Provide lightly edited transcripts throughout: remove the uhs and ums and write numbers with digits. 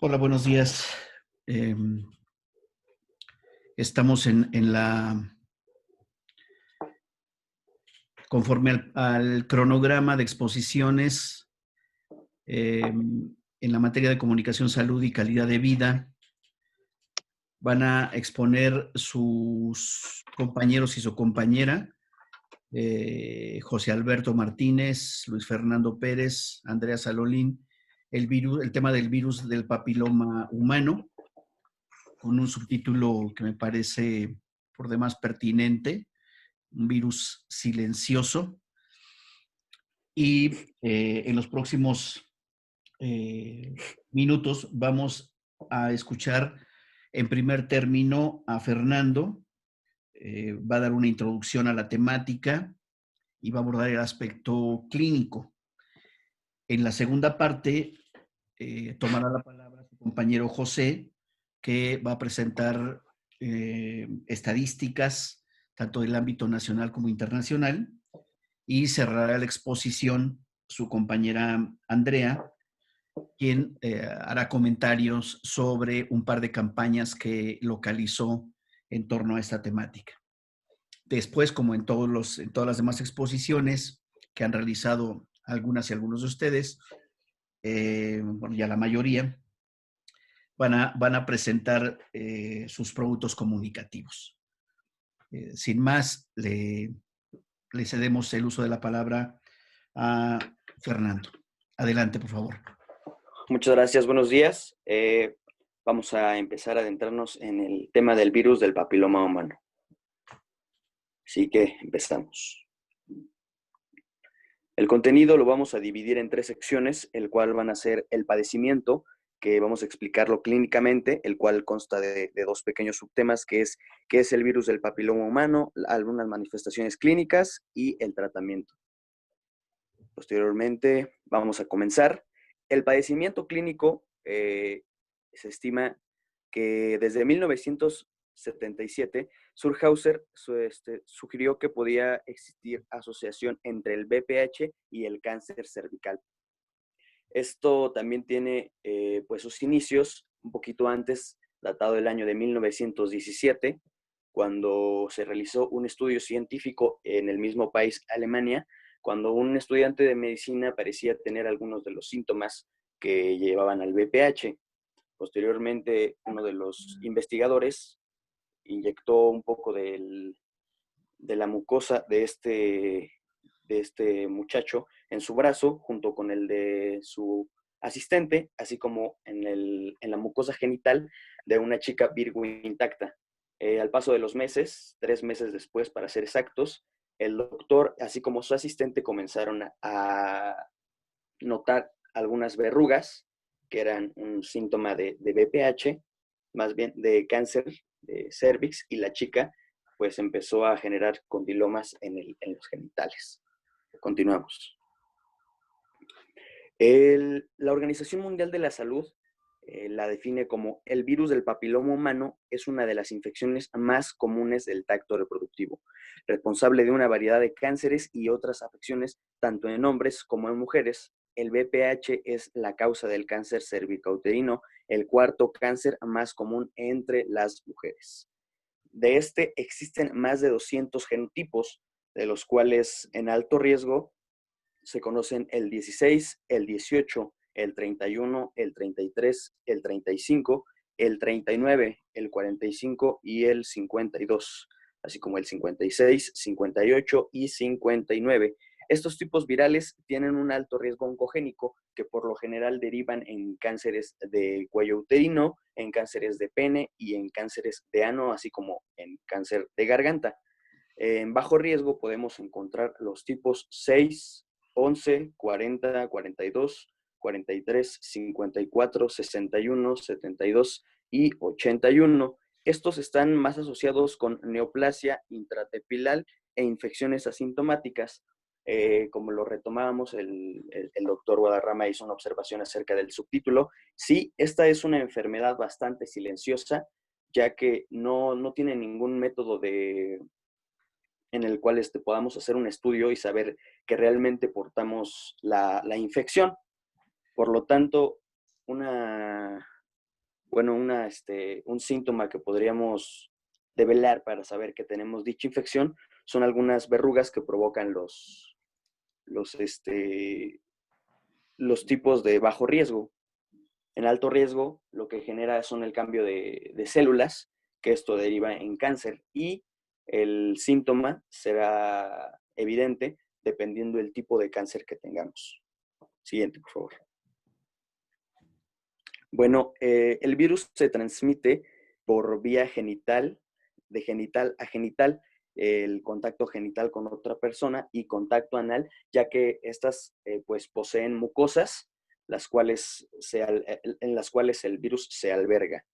Hola, buenos días. Em, Estamos conforme al cronograma de exposiciones en la materia de comunicación, salud y calidad de vida. Van a exponer sus compañeros y su compañera, José Alberto Martínez, Luis Fernando Pérez, Andrea Salolín, el tema del virus del papiloma humano, con un subtítulo que me parece por demás pertinente: un virus silencioso. Y en los próximos minutos vamos a escuchar en primer término a Fernando. Va a dar una introducción a la temática y va a abordar el aspecto clínico. En la segunda parte tomará la palabra su compañero José, que va a presentar estadísticas tanto del ámbito nacional como internacional, y cerrará la exposición su compañera Andrea, quien hará comentarios sobre un par de campañas que localizó en torno a esta temática. Después, como en todas las demás exposiciones que han realizado algunas y algunos de ustedes, bueno, ya la mayoría, van a presentar sus productos comunicativos. Sin más, le cedemos el uso de la palabra a Fernando. Adelante, por favor. Muchas gracias, buenos días. Vamos a empezar a adentrarnos en el tema del virus del papiloma humano. Así que empezamos. El contenido lo vamos a dividir en 3 secciones, el cual van a ser el padecimiento, que vamos a explicarlo clínicamente, el cual consta de 2 pequeños subtemas, que es qué es el virus del papiloma humano, algunas manifestaciones clínicas y el tratamiento. Posteriormente vamos a comenzar. El padecimiento clínico se estima que desde 1977 Surhauser sugirió que podía existir asociación entre el BPH y el cáncer cervical. Esto también tiene pues sus inicios un poquito antes, datado del año de 1917, cuando se realizó un estudio científico en el mismo país, Alemania, cuando un estudiante de medicina parecía tener algunos de los síntomas que llevaban al BPH. Posteriormente, uno de los investigadores inyectó un poco de la mucosa de este muchacho en su brazo, junto con el de su asistente, así como en la mucosa genital de una chica virgo intacta. Al paso de los meses, 3 meses después para ser exactos, el doctor, así como su asistente, comenzaron a notar algunas verrugas, que eran un síntoma de BPH, más bien de cáncer de cervix, y la chica pues empezó a generar condilomas en los genitales. Continuamos. La Organización Mundial de la Salud la define como: el virus del papiloma humano es una de las infecciones más comunes del tracto reproductivo, responsable de una variedad de cánceres y otras afecciones tanto en hombres como en mujeres. El BPH es la causa del cáncer cervicouterino, el 4º cáncer más común entre las mujeres. De este existen más de 200 genotipos, de los cuales en alto riesgo se conocen el 16, el 18, el 31, el 33, el 35, el 39, el 45 y el 52, así como el 56, 58 y 59. Estos tipos virales tienen un alto riesgo oncogénico que por lo general derivan en cánceres de cuello uterino, en cánceres de pene y en cánceres de ano, así como en cáncer de garganta. En bajo riesgo podemos encontrar los tipos 6, 11, 40, 42, 43, 54, 61, 72 y 81. Estos están más asociados con neoplasia intratepilar e infecciones asintomáticas. Como lo retomábamos, el doctor Guadarrama hizo una observación acerca del subtítulo. Sí, esta es una enfermedad bastante silenciosa, ya que no tiene ningún método en el cual podamos hacer un estudio y saber que realmente portamos la infección. Por lo tanto, un síntoma que podríamos develar para saber que tenemos dicha infección son algunas verrugas que provocan los, este, los tipos de bajo riesgo. En alto riesgo, lo que genera son el cambio de células, que esto deriva en cáncer, y el síntoma será evidente dependiendo del tipo de cáncer que tengamos. Siguiente, por favor. Bueno, el virus se transmite por vía genital, de genital a genital, el contacto genital con otra persona y contacto anal, ya que estas pues poseen mucosas, en las cuales el virus se alberga.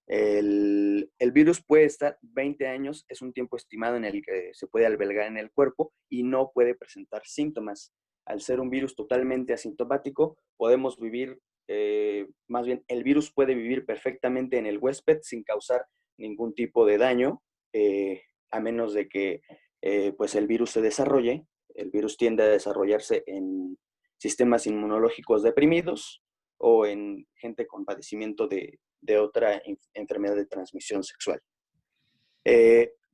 El virus puede estar 20 años, es un tiempo estimado en el que se puede albergar en el cuerpo y no puede presentar síntomas. Al ser un virus totalmente asintomático, podemos vivir, más bien, el virus puede vivir perfectamente en el huésped sin causar ningún tipo de daño, a menos de que pues el virus se desarrolle. El virus tiende a desarrollarse en sistemas inmunológicos deprimidos o en gente con padecimiento de otra enfermedad de transmisión sexual.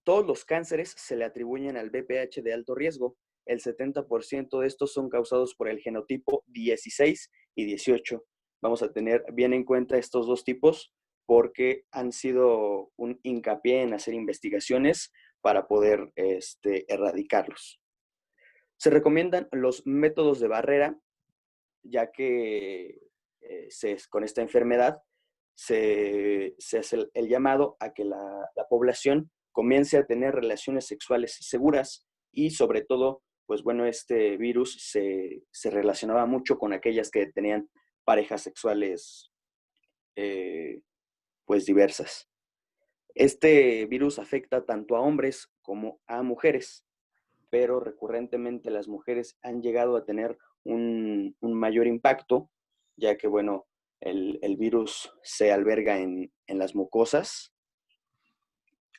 Todos los cánceres se le atribuyen al VPH de alto riesgo. El 70% de estos son causados por el genotipo 16 y 18. Vamos a tener bien en cuenta estos dos tipos porque han sido un hincapié en hacer investigaciones para poder erradicarlos. Se recomiendan los métodos de barrera, ya que con esta enfermedad se hace el llamado a que la población comience a tener relaciones sexuales seguras y sobre todo, pues bueno, este virus se relacionaba mucho con aquellas que tenían parejas sexuales pues diversas. Este virus afecta tanto a hombres como a mujeres, pero recurrentemente las mujeres han llegado a tener un mayor impacto, ya que, bueno, el virus se alberga en las mucosas,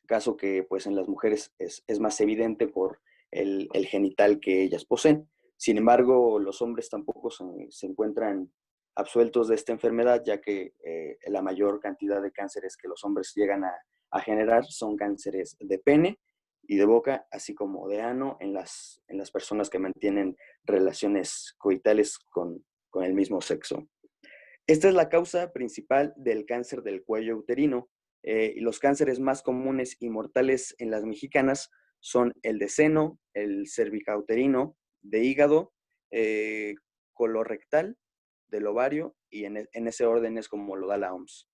caso que pues en las mujeres es más evidente por el genital que ellas poseen. Sin embargo, los hombres tampoco se encuentran absueltos de esta enfermedad, ya que la mayor cantidad de cánceres que los hombres llegan a generar son cánceres de pene y de boca, así como de ano en las personas que mantienen relaciones coitales con el mismo sexo. Esta es la causa principal del cáncer del cuello uterino. Y los cánceres más comunes y mortales en las mexicanas son el de seno, el cervicouterino, de hígado, colorectal, del ovario, y en ese orden es como lo da la OMS.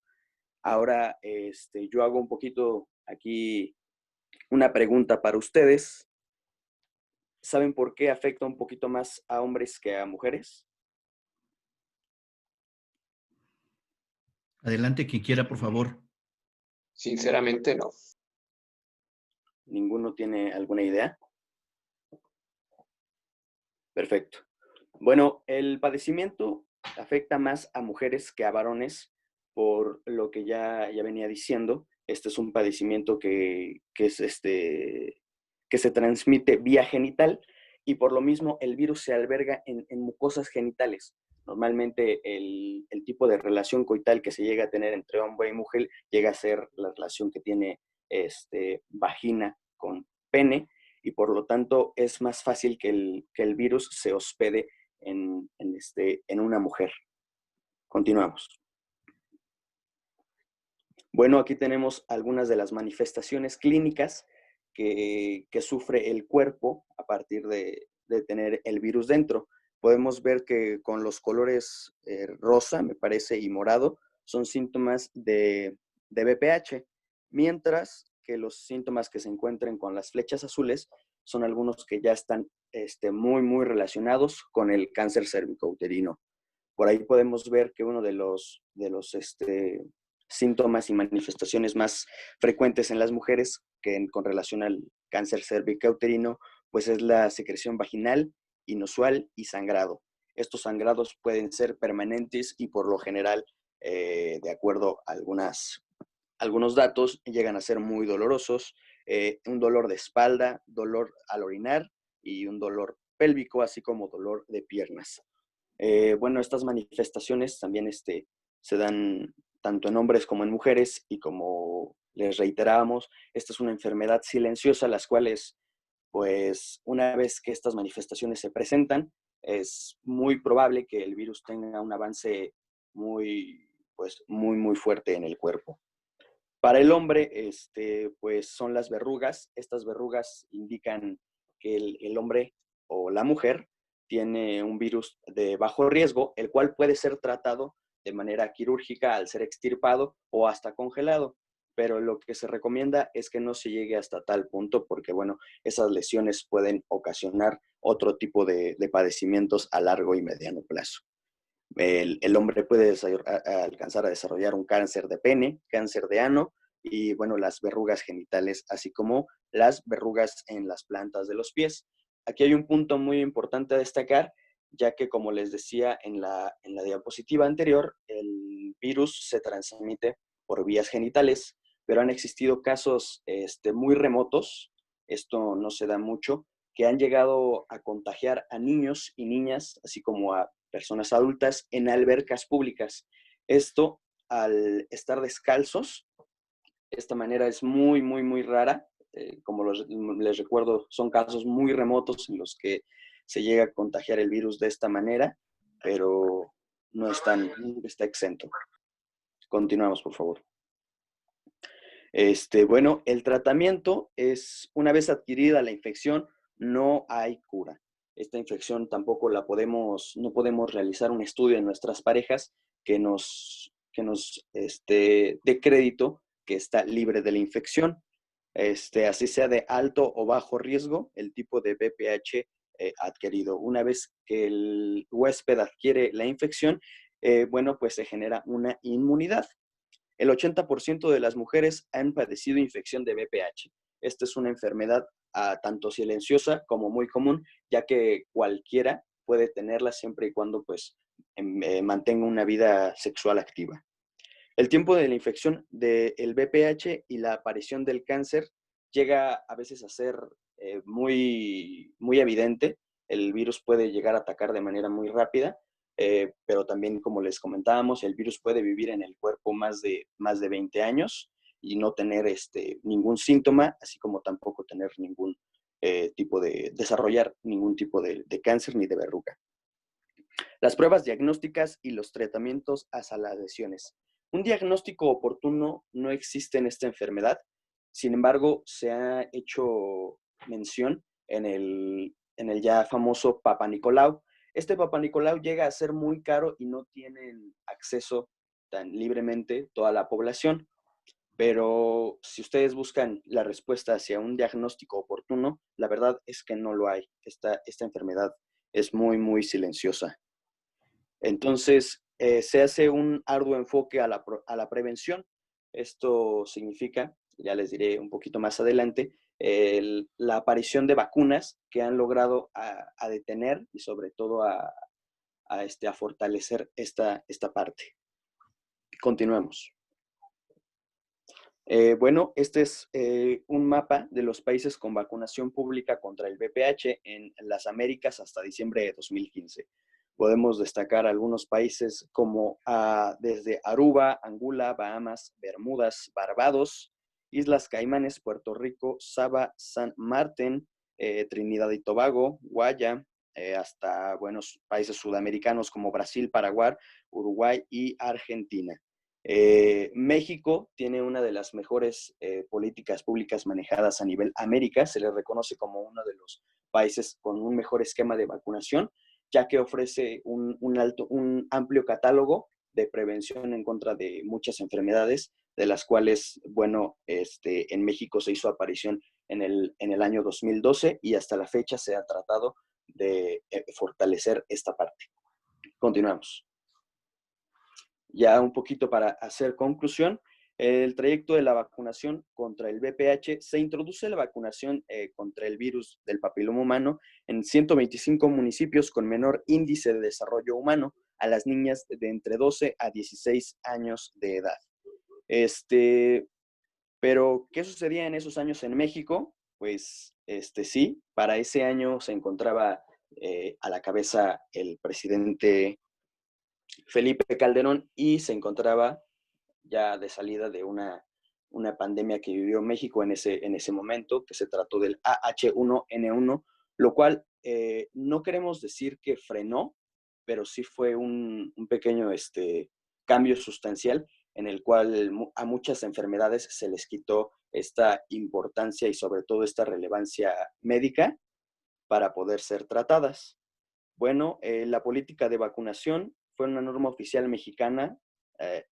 Ahora, yo hago un poquito aquí una pregunta para ustedes. ¿Saben por qué afecta un poquito más a hombres que a mujeres? Adelante, quien quiera, por favor. Sinceramente, no. ¿Ninguno tiene alguna idea? Perfecto. Bueno, el padecimiento afecta más a mujeres que a varones, por lo que ya venía diciendo. Este es un padecimiento que se transmite vía genital y por lo mismo el virus se alberga en mucosas genitales. Normalmente el tipo de relación coital que se llega a tener entre hombre y mujer llega a ser la relación que tiene vagina con pene, y por lo tanto es más fácil que el virus se hospede en una mujer. Continuamos. Bueno, aquí tenemos algunas de las manifestaciones clínicas que sufre el cuerpo a partir de tener el virus dentro. Podemos ver que con los colores rosa, me parece, y morado, son síntomas de VPH, mientras que los síntomas que se encuentran con las flechas azules son algunos que ya están muy, muy relacionados con el cáncer cervicouterino. Por ahí podemos ver que uno de los síntomas y manifestaciones más frecuentes en las mujeres con relación al cáncer cervicouterino, pues es la secreción vaginal, inusual y sangrado. Estos sangrados pueden ser permanentes y por lo general, de acuerdo a algunos datos, llegan a ser muy dolorosos, un dolor de espalda, dolor al orinar y un dolor pélvico, así como dolor de piernas. Bueno, estas manifestaciones también se dan tanto en hombres como en mujeres y como les reiterábamos, esta es una enfermedad silenciosa, las cuales, pues, una vez que estas manifestaciones se presentan, es muy probable que el virus tenga un avance muy fuerte en el cuerpo. Para el hombre, pues son las verrugas. Estas verrugas indican que el hombre o la mujer tiene un virus de bajo riesgo, el cual puede ser tratado de manera quirúrgica al ser extirpado o hasta congelado. Pero lo que se recomienda es que no se llegue hasta tal punto porque, bueno, esas lesiones pueden ocasionar otro tipo de padecimientos a largo y mediano plazo. El hombre puede alcanzar a desarrollar un cáncer de pene, cáncer de ano y, bueno, las verrugas genitales, así como las verrugas en las plantas de los pies. Aquí hay un punto muy importante a destacar, ya que, como les decía en la diapositiva anterior, el virus se transmite por vías genitales, pero han existido casos muy remotos, esto no se da mucho, que han llegado a contagiar a niños y niñas, así como a personas adultas en albercas públicas. Esto, al estar descalzos, esta manera es muy rara. Como les recuerdo, son casos muy remotos en los que se llega a contagiar el virus de esta manera, pero no está exento. Continuamos, por favor. Bueno, el tratamiento es, una vez adquirida la infección, no hay cura. Esta infección tampoco no podemos realizar un estudio en nuestras parejas que nos dé crédito que está libre de la infección. Así sea de alto o bajo riesgo, el tipo de VPH adquirido. Una vez que el huésped adquiere la infección, bueno, pues se genera una inmunidad. El 80% de las mujeres han padecido infección de VPH. Esta es una enfermedad tanto silenciosa como muy común, ya que cualquiera puede tenerla siempre y cuando pues, mantenga una vida sexual activa. El tiempo de la infección del VPH y la aparición del cáncer llega a veces a ser muy evidente. El virus puede llegar a atacar de manera muy rápida, pero también, como les comentábamos, el virus puede vivir en el cuerpo más de 20 años y no tener ningún síntoma, así como tampoco tener ningún desarrollar ningún tipo de cáncer ni de verruga. Las pruebas diagnósticas y los tratamientos hasta las lesiones. Un diagnóstico oportuno no existe en esta enfermedad. Sin embargo, se ha hecho mención en el ya famoso Papa Nicolau. Este Papa Nicolau llega a ser muy caro y no tienen acceso tan libremente toda la población. Pero si ustedes buscan la respuesta hacia un diagnóstico oportuno, la verdad es que no lo hay. Esta enfermedad es muy silenciosa. Entonces, se hace un arduo enfoque a la prevención. Esto significa, ya les diré un poquito más adelante, la aparición de vacunas que han logrado a detener y sobre todo a fortalecer esta parte. Continuemos. Bueno, este es un mapa de los países con vacunación pública contra el VPH en las Américas hasta diciembre de 2015. Podemos destacar algunos países como desde Aruba, Anguila, Bahamas, Bermudas, Barbados, Islas Caimanes, Puerto Rico, Saba, San Martín, Trinidad y Tobago, Guaya, hasta buenos países sudamericanos como Brasil, Paraguay, Uruguay y Argentina. México tiene una de las mejores políticas públicas manejadas a nivel América. Se le reconoce como uno de los países con un mejor esquema de vacunación, ya que ofrece un amplio catálogo de prevención en contra de muchas enfermedades, de las cuales, bueno, en México se hizo aparición en el año 2012 y hasta la fecha se ha tratado de fortalecer esta parte. Continuamos. Ya un poquito para hacer conclusión, el trayecto de la vacunación contra el VPH, se introduce la vacunación contra el virus del papiloma humano en 125 municipios con menor índice de desarrollo humano a las niñas de entre 12 a 16 años de edad. Pero, ¿qué sucedía en esos años en México? Pues, sí, para ese año se encontraba a la cabeza el presidente Felipe Calderón y se encontraba ya de salida de una pandemia que vivió México en ese momento, que se trató del AH1N1, lo cual no queremos decir que frenó, pero sí fue un pequeño cambio sustancial en el cual a muchas enfermedades se les quitó esta importancia y sobre todo esta relevancia médica para poder ser tratadas. Bueno, la política de vacunación fue una norma oficial mexicana,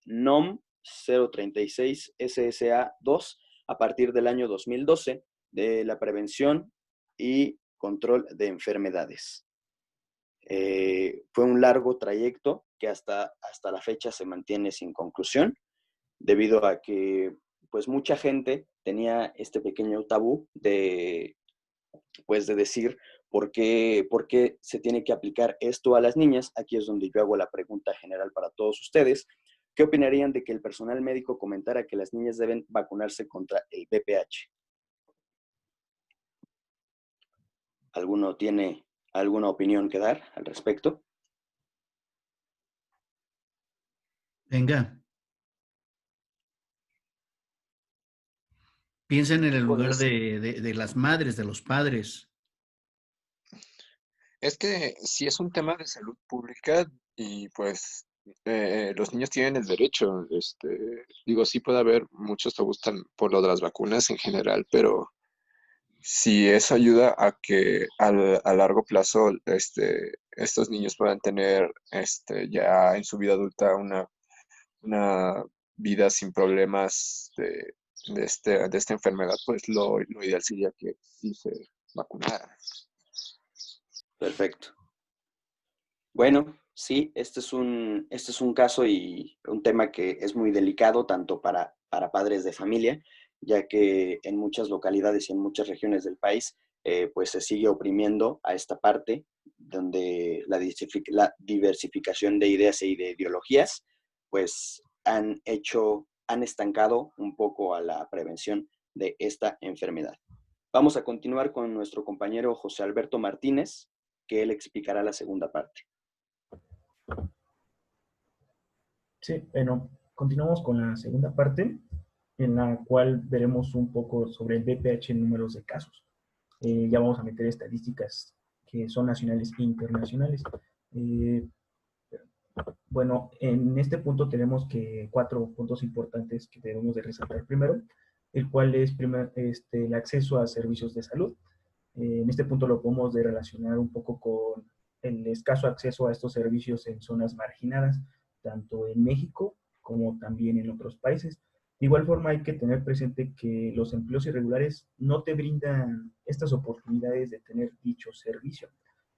NOM 036 SSA 2, a partir del año 2012, de la prevención y control de enfermedades. Fue un largo trayecto que hasta la fecha se mantiene sin conclusión, debido a que pues mucha gente tenía este pequeño tabú de decir por qué se tiene que aplicar esto a las niñas. Aquí es donde yo hago la pregunta general para todos ustedes. ¿Qué opinarían de que el personal médico comentara que las niñas deben vacunarse contra el VPH? ¿Alguno tiene alguna opinión que dar al respecto? Venga. Piensen en el lugar Pues de las madres, de los padres. es que si es un tema de salud pública y pues los niños tienen el derecho, digo, sí puede haber muchos tabús por lo de las vacunas en general, pero si eso ayuda a que a largo plazo estos niños puedan tener ya en su vida adulta una vida sin problemas de esta enfermedad, pues lo ideal sería que sí se vacunaran. Perfecto. Bueno, sí, este es un caso y un tema que es muy delicado tanto para padres de familia, ya que en muchas localidades y en muchas regiones del país, pues se sigue oprimiendo a esta parte donde la diversificación de ideas y de ideologías, pues han estancado un poco a la prevención de esta enfermedad. Vamos a continuar con nuestro compañero José Alberto Martínez, que él explicará la segunda parte. Sí, bueno, continuamos con la segunda parte, en la cual veremos un poco sobre el VPH en números de casos. Ya vamos a meter estadísticas que son nacionales e internacionales. Bueno, en este punto tenemos que 4 puntos importantes que debemos de resaltar primero, el cual es el acceso a servicios de salud. En este punto lo podemos de relacionar un poco con el escaso acceso a estos servicios en zonas marginadas, tanto en México como también en otros países. De igual forma hay que tener presente que los empleos irregulares no te brindan estas oportunidades de tener dicho servicio.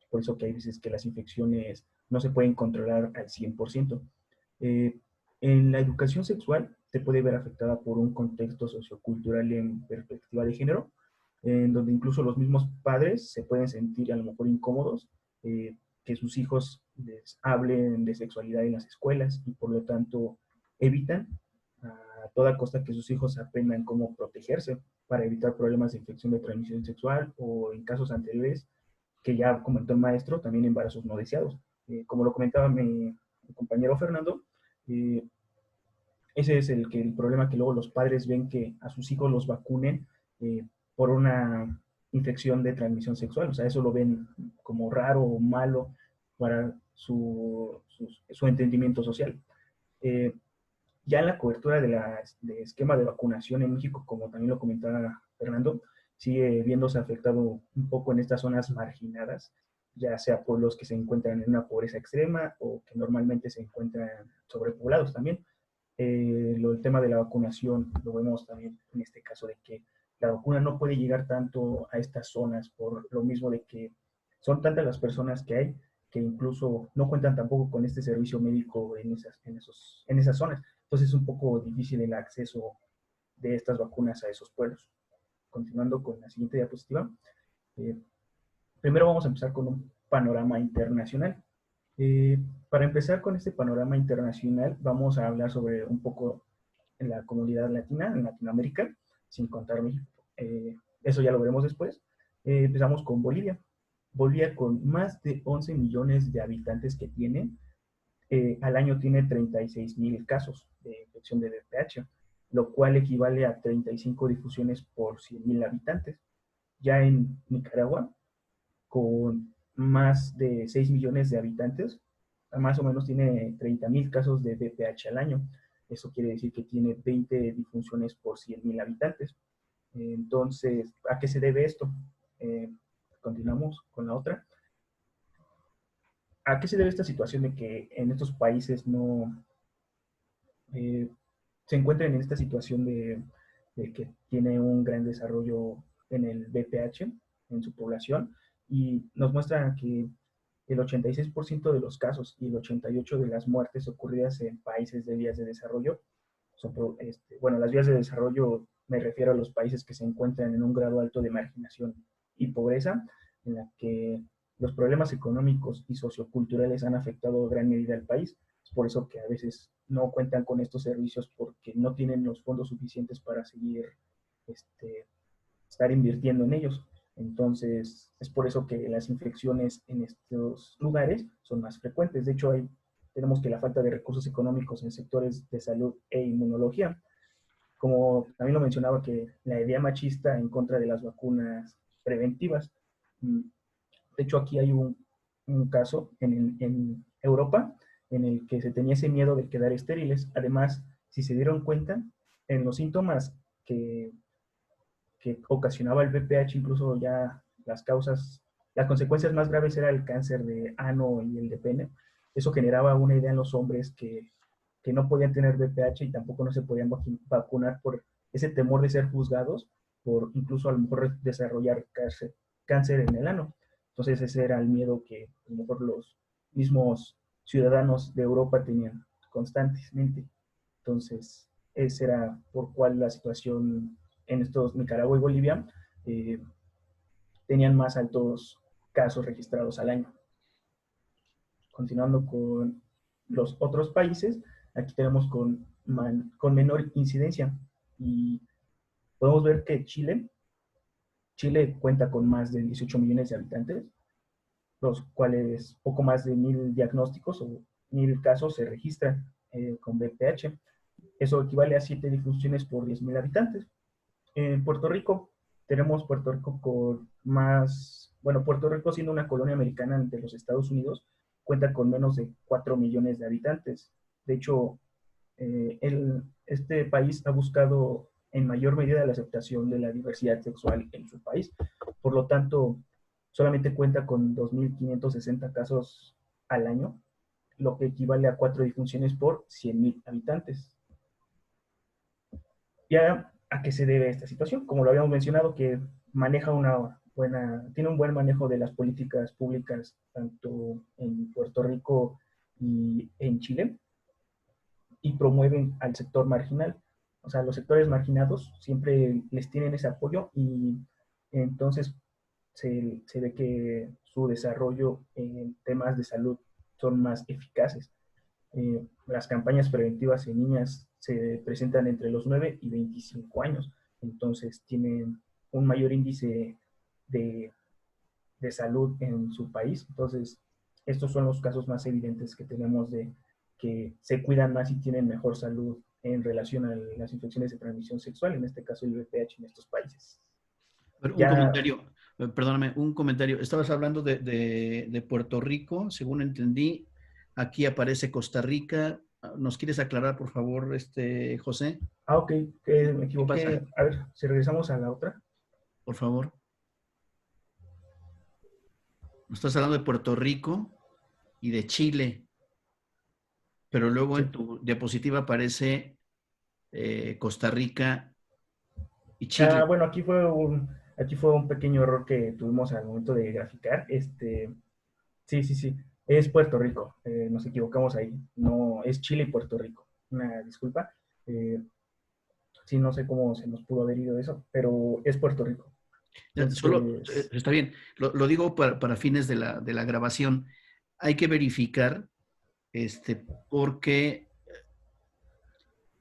Por eso que hay veces que las infecciones no se pueden controlar al 100%. En la educación sexual se puede ver afectada por un contexto sociocultural en perspectiva de género, en donde incluso los mismos padres se pueden sentir a lo mejor incómodos que sus hijos les hablen de sexualidad en las escuelas y por lo tanto evitan a toda costa que sus hijos aprendan cómo protegerse para evitar problemas de infección de transmisión sexual o en casos anteriores que ya comentó el maestro, también embarazos no deseados. Como lo comentaba mi compañero Fernando, eh, ese es el problema que luego los padres ven que a sus hijos los vacunen por una infección de transmisión sexual. O sea, eso lo ven como raro o malo para su entendimiento social. Ya en la cobertura de esquema de vacunación en México, como también lo comentaba Fernando, sigue viéndose afectado un poco en estas zonas marginadas, ya sea por los que se encuentran en una pobreza extrema o que normalmente se encuentran sobrepoblados también. El tema de la vacunación lo vemos también en este caso de que la vacuna no puede llegar tanto a estas zonas por lo mismo de que son tantas las personas que hay que incluso no cuentan tampoco con este servicio médico en esas zonas. Entonces es un poco difícil el acceso de estas vacunas a esos pueblos. Continuando con la siguiente diapositiva. Eh, Primero vamos a empezar con un panorama internacional. Para empezar con este panorama internacional, vamos a hablar sobre un poco en la comunidad latina, en Latinoamérica, sin contar México. Eso ya lo veremos después. Empezamos con Bolivia. Bolivia, con más de 11 millones de habitantes que tiene, al año tiene 36,000 casos de infección de VPH, lo cual equivale a 35 difusiones por 100,000 habitantes. Ya en Nicaragua, con más de 6 millones de habitantes, más o menos tiene 30,000 casos de VPH al año. Eso quiere decir que tiene 20 difunciones por 100,000 habitantes. Entonces, ¿a qué se debe esto? Continuamos con la otra. ¿A qué se debe esta situación de que en estos países no se encuentren en esta situación de que tiene un gran desarrollo en el VPH en su población? Y nos muestran que el 86% de los casos y el 88% de las muertes ocurridas en países de vías de desarrollo son bueno, las vías de desarrollo me refiero a los países que se encuentran en un grado alto de marginación y pobreza, en la que los problemas económicos y socioculturales han afectado en gran medida al país. Es por eso que a veces no cuentan con estos servicios porque no tienen los fondos suficientes para seguir estar invirtiendo en ellos. Entonces, es por eso que las infecciones en estos lugares son más frecuentes. De hecho, tenemos que la falta de recursos económicos en sectores de salud e inmunología. Como también lo mencionaba, que la idea machista en contra de las vacunas preventivas. De hecho, aquí hay un caso en Europa en el que se tenía ese miedo de quedar estériles. Además, si se dieron cuenta, en los síntomas que ocasionaba el VPH, incluso ya las consecuencias más graves era el cáncer de ano y el de pene. Eso generaba una idea en los hombres que no podían tener VPH y tampoco no se podían vacunar por ese temor de ser juzgados por incluso a lo mejor desarrollar cáncer en el ano. Entonces ese era el miedo que a lo mejor los mismos ciudadanos de Europa tenían constantemente. Entonces ese era por cual la situación en estos Nicaragua y Bolivia tenían más altos casos registrados al año. Continuando con los otros países, aquí tenemos con menor incidencia y podemos ver que Chile cuenta con más de 18 millones de habitantes, los cuales poco más de 1,000 diagnósticos o 1,000 casos se registran con VPH. Eso equivale a 7 difusiones por 10,000 habitantes. En Puerto Rico, tenemos Puerto Rico con más, bueno, Puerto Rico siendo una colonia americana de los Estados Unidos, cuenta con menos de 4 millones de habitantes. De hecho, este país ha buscado en mayor medida la aceptación de la diversidad sexual en su país. Por lo tanto, solamente cuenta con 2,560 casos al año, lo que equivale a 4 difunciones por 100,000 habitantes. ¿Ya a qué se debe esta situación? Como lo habíamos mencionado, que tiene un buen manejo de las políticas públicas, tanto en Puerto Rico y en Chile, y promueven al sector marginal. O sea, los sectores marginados siempre les tienen ese apoyo y entonces se ve que su desarrollo en temas de salud son más eficaces. Las campañas preventivas en niñas se presentan entre los 9 y 25 años, entonces tienen un mayor índice de salud en su país. Entonces, estos son los casos más evidentes que tenemos de que se cuidan más y tienen mejor salud en relación a las infecciones de transmisión sexual, en este caso el VPH en estos países. Pero un comentario, perdóname, un comentario. Estabas hablando de Puerto Rico, según entendí. Aquí aparece Costa Rica. ¿Nos quieres aclarar, por favor, José? Ok, me equivoqué. A ver, si regresamos a la otra. Por favor. Estás hablando de Puerto Rico y de Chile, pero luego en tu diapositiva aparece Costa Rica y Chile. Bueno, aquí fue un pequeño error que tuvimos al momento de graficar. Sí, es Puerto Rico. Nos equivocamos ahí. No, es Chile y Puerto Rico. Una disculpa. Sí, no sé cómo se nos pudo haber ido eso, pero es Puerto Rico. Entonces, está bien. Lo digo para fines de la grabación. Hay que verificar porque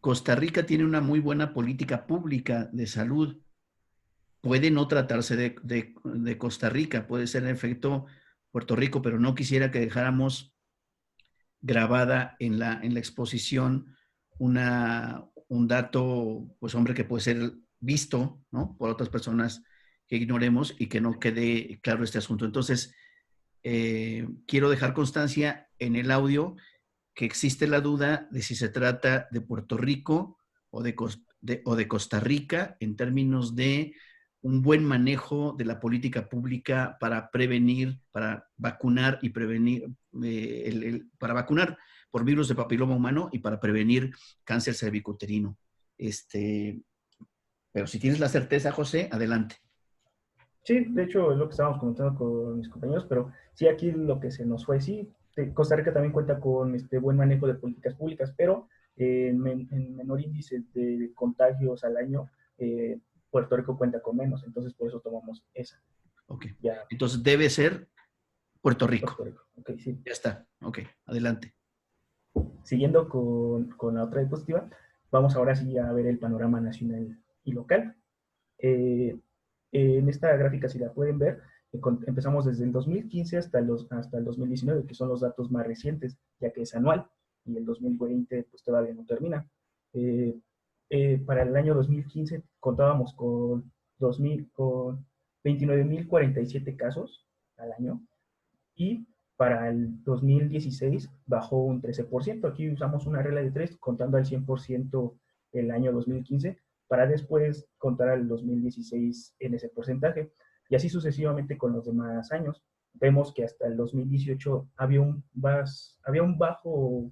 Costa Rica tiene una muy buena política pública de salud. Puede no tratarse de Costa Rica, puede ser en efecto Puerto Rico, pero no quisiera que dejáramos grabada en la exposición un dato, pues hombre, que puede ser visto, ¿no?, por otras personas que ignoremos y que no quede claro este asunto. Entonces, quiero dejar constancia en el audio que existe la duda de si se trata de Puerto Rico o de Costa Rica en términos de un buen manejo de la política pública para prevenir, para vacunar y prevenir, para vacunar por virus de papiloma humano y para prevenir cáncer cervicuterino. Pero si tienes la certeza, José, adelante. Sí, de hecho es lo que estábamos comentando con mis compañeros, pero sí, aquí lo que se nos fue, sí, Costa Rica también cuenta con buen manejo de políticas públicas, pero en menor índice de contagios al año, Puerto Rico cuenta con menos, entonces por eso tomamos esa. Ok, ya. Entonces debe ser Puerto Rico. Puerto Rico. Okay, sí. Ya está, ok, adelante. Siguiendo con la otra diapositiva, vamos ahora sí a ver el panorama nacional y local. En esta gráfica, si la pueden ver, empezamos desde el 2015 hasta el 2019, que son los datos más recientes, ya que es anual, y el 2020 pues todavía no termina. Para el año 2015 contábamos con 29.047 casos al año, y para el 2016 bajó un 13%. Aquí usamos una regla de 3, contando al 100% el año 2015, para después contar al 2016 en ese porcentaje. Y así sucesivamente con los demás años. Vemos que hasta el 2018 había un bajo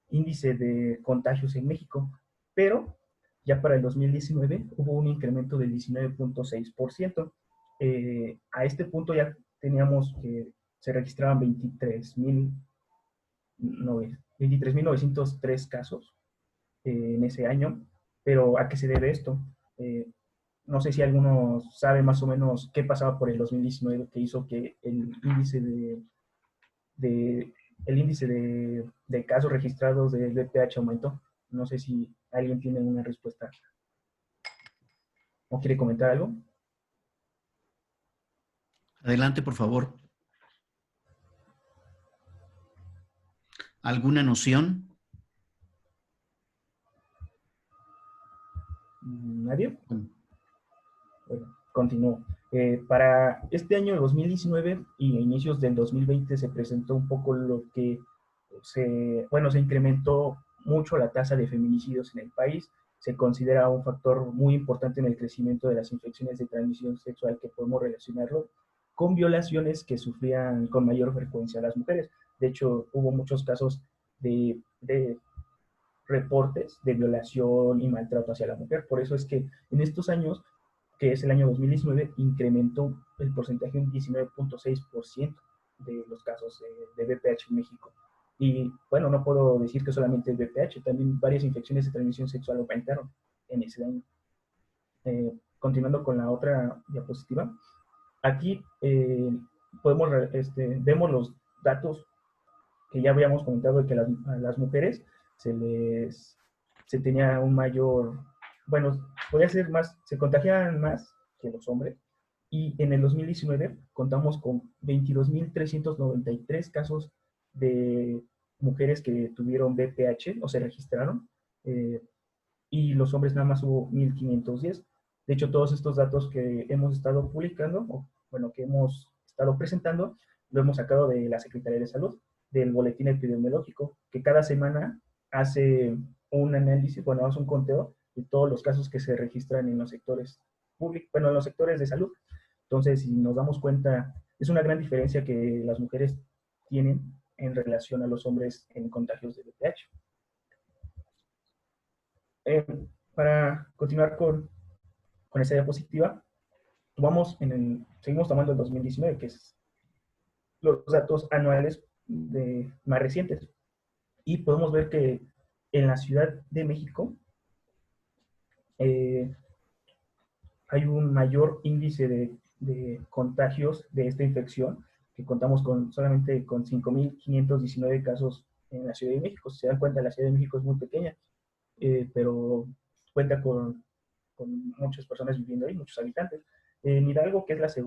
índice de contagios en México, pero ya para el 2019 hubo un incremento del 19.6%. A este punto ya teníamos que se registraban 23.903 casos en ese año. Pero ¿a qué se debe esto? No sé si alguno sabe más o menos qué pasaba por el 2019 que hizo que el índice de casos registrados del VPH aumentó. No sé si alguien tiene una respuesta o quiere comentar algo. Adelante, por favor. ¿Alguna noción? ¿Nadie? Bueno, continúo. Para este año 2019 y a inicios del 2020 se presentó un poco lo que se incrementó mucho la tasa de feminicidios en el país. Se considera un factor muy importante en el crecimiento de las infecciones de transmisión sexual, que podemos relacionarlo con violaciones que sufrían con mayor frecuencia las mujeres. De hecho, hubo muchos casos de reportes de violación y maltrato hacia la mujer. Por eso es que en estos años, que es el año 2019, incrementó el porcentaje un 19.6% de los casos de VPH en México. Y bueno, no puedo decir que solamente el VPH, también varias infecciones de transmisión sexual aumentaron en ese año. Continuando con la otra diapositiva, aquí vemos los datos que ya habíamos comentado, de que a las mujeres se tenía un mayor, podía ser más, se contagiaban más que los hombres. Y en el 2019 contamos con 22.393 casos de mujeres que tuvieron VPH o se registraron, y los hombres nada más hubo 1.510. De hecho, todos estos datos que hemos estado publicando, que hemos estado presentando, lo hemos sacado de la Secretaría de Salud, del boletín epidemiológico, que cada semana hace un análisis, hace un conteo de todos los casos que se registran en los sectores públicos, en los sectores de salud. Entonces, si nos damos cuenta, es una gran diferencia que las mujeres tienen en relación a los hombres en contagios de VPH. Para continuar con esta diapositiva, seguimos tomando el 2019, que es los datos anuales más recientes. Y podemos ver que en la Ciudad de México hay un mayor índice de contagios de esta infección, que contamos solamente con 5.519 casos en la Ciudad de México. Si se dan cuenta, la Ciudad de México es muy pequeña, pero cuenta con muchas personas viviendo ahí, muchos habitantes. En Hidalgo, que es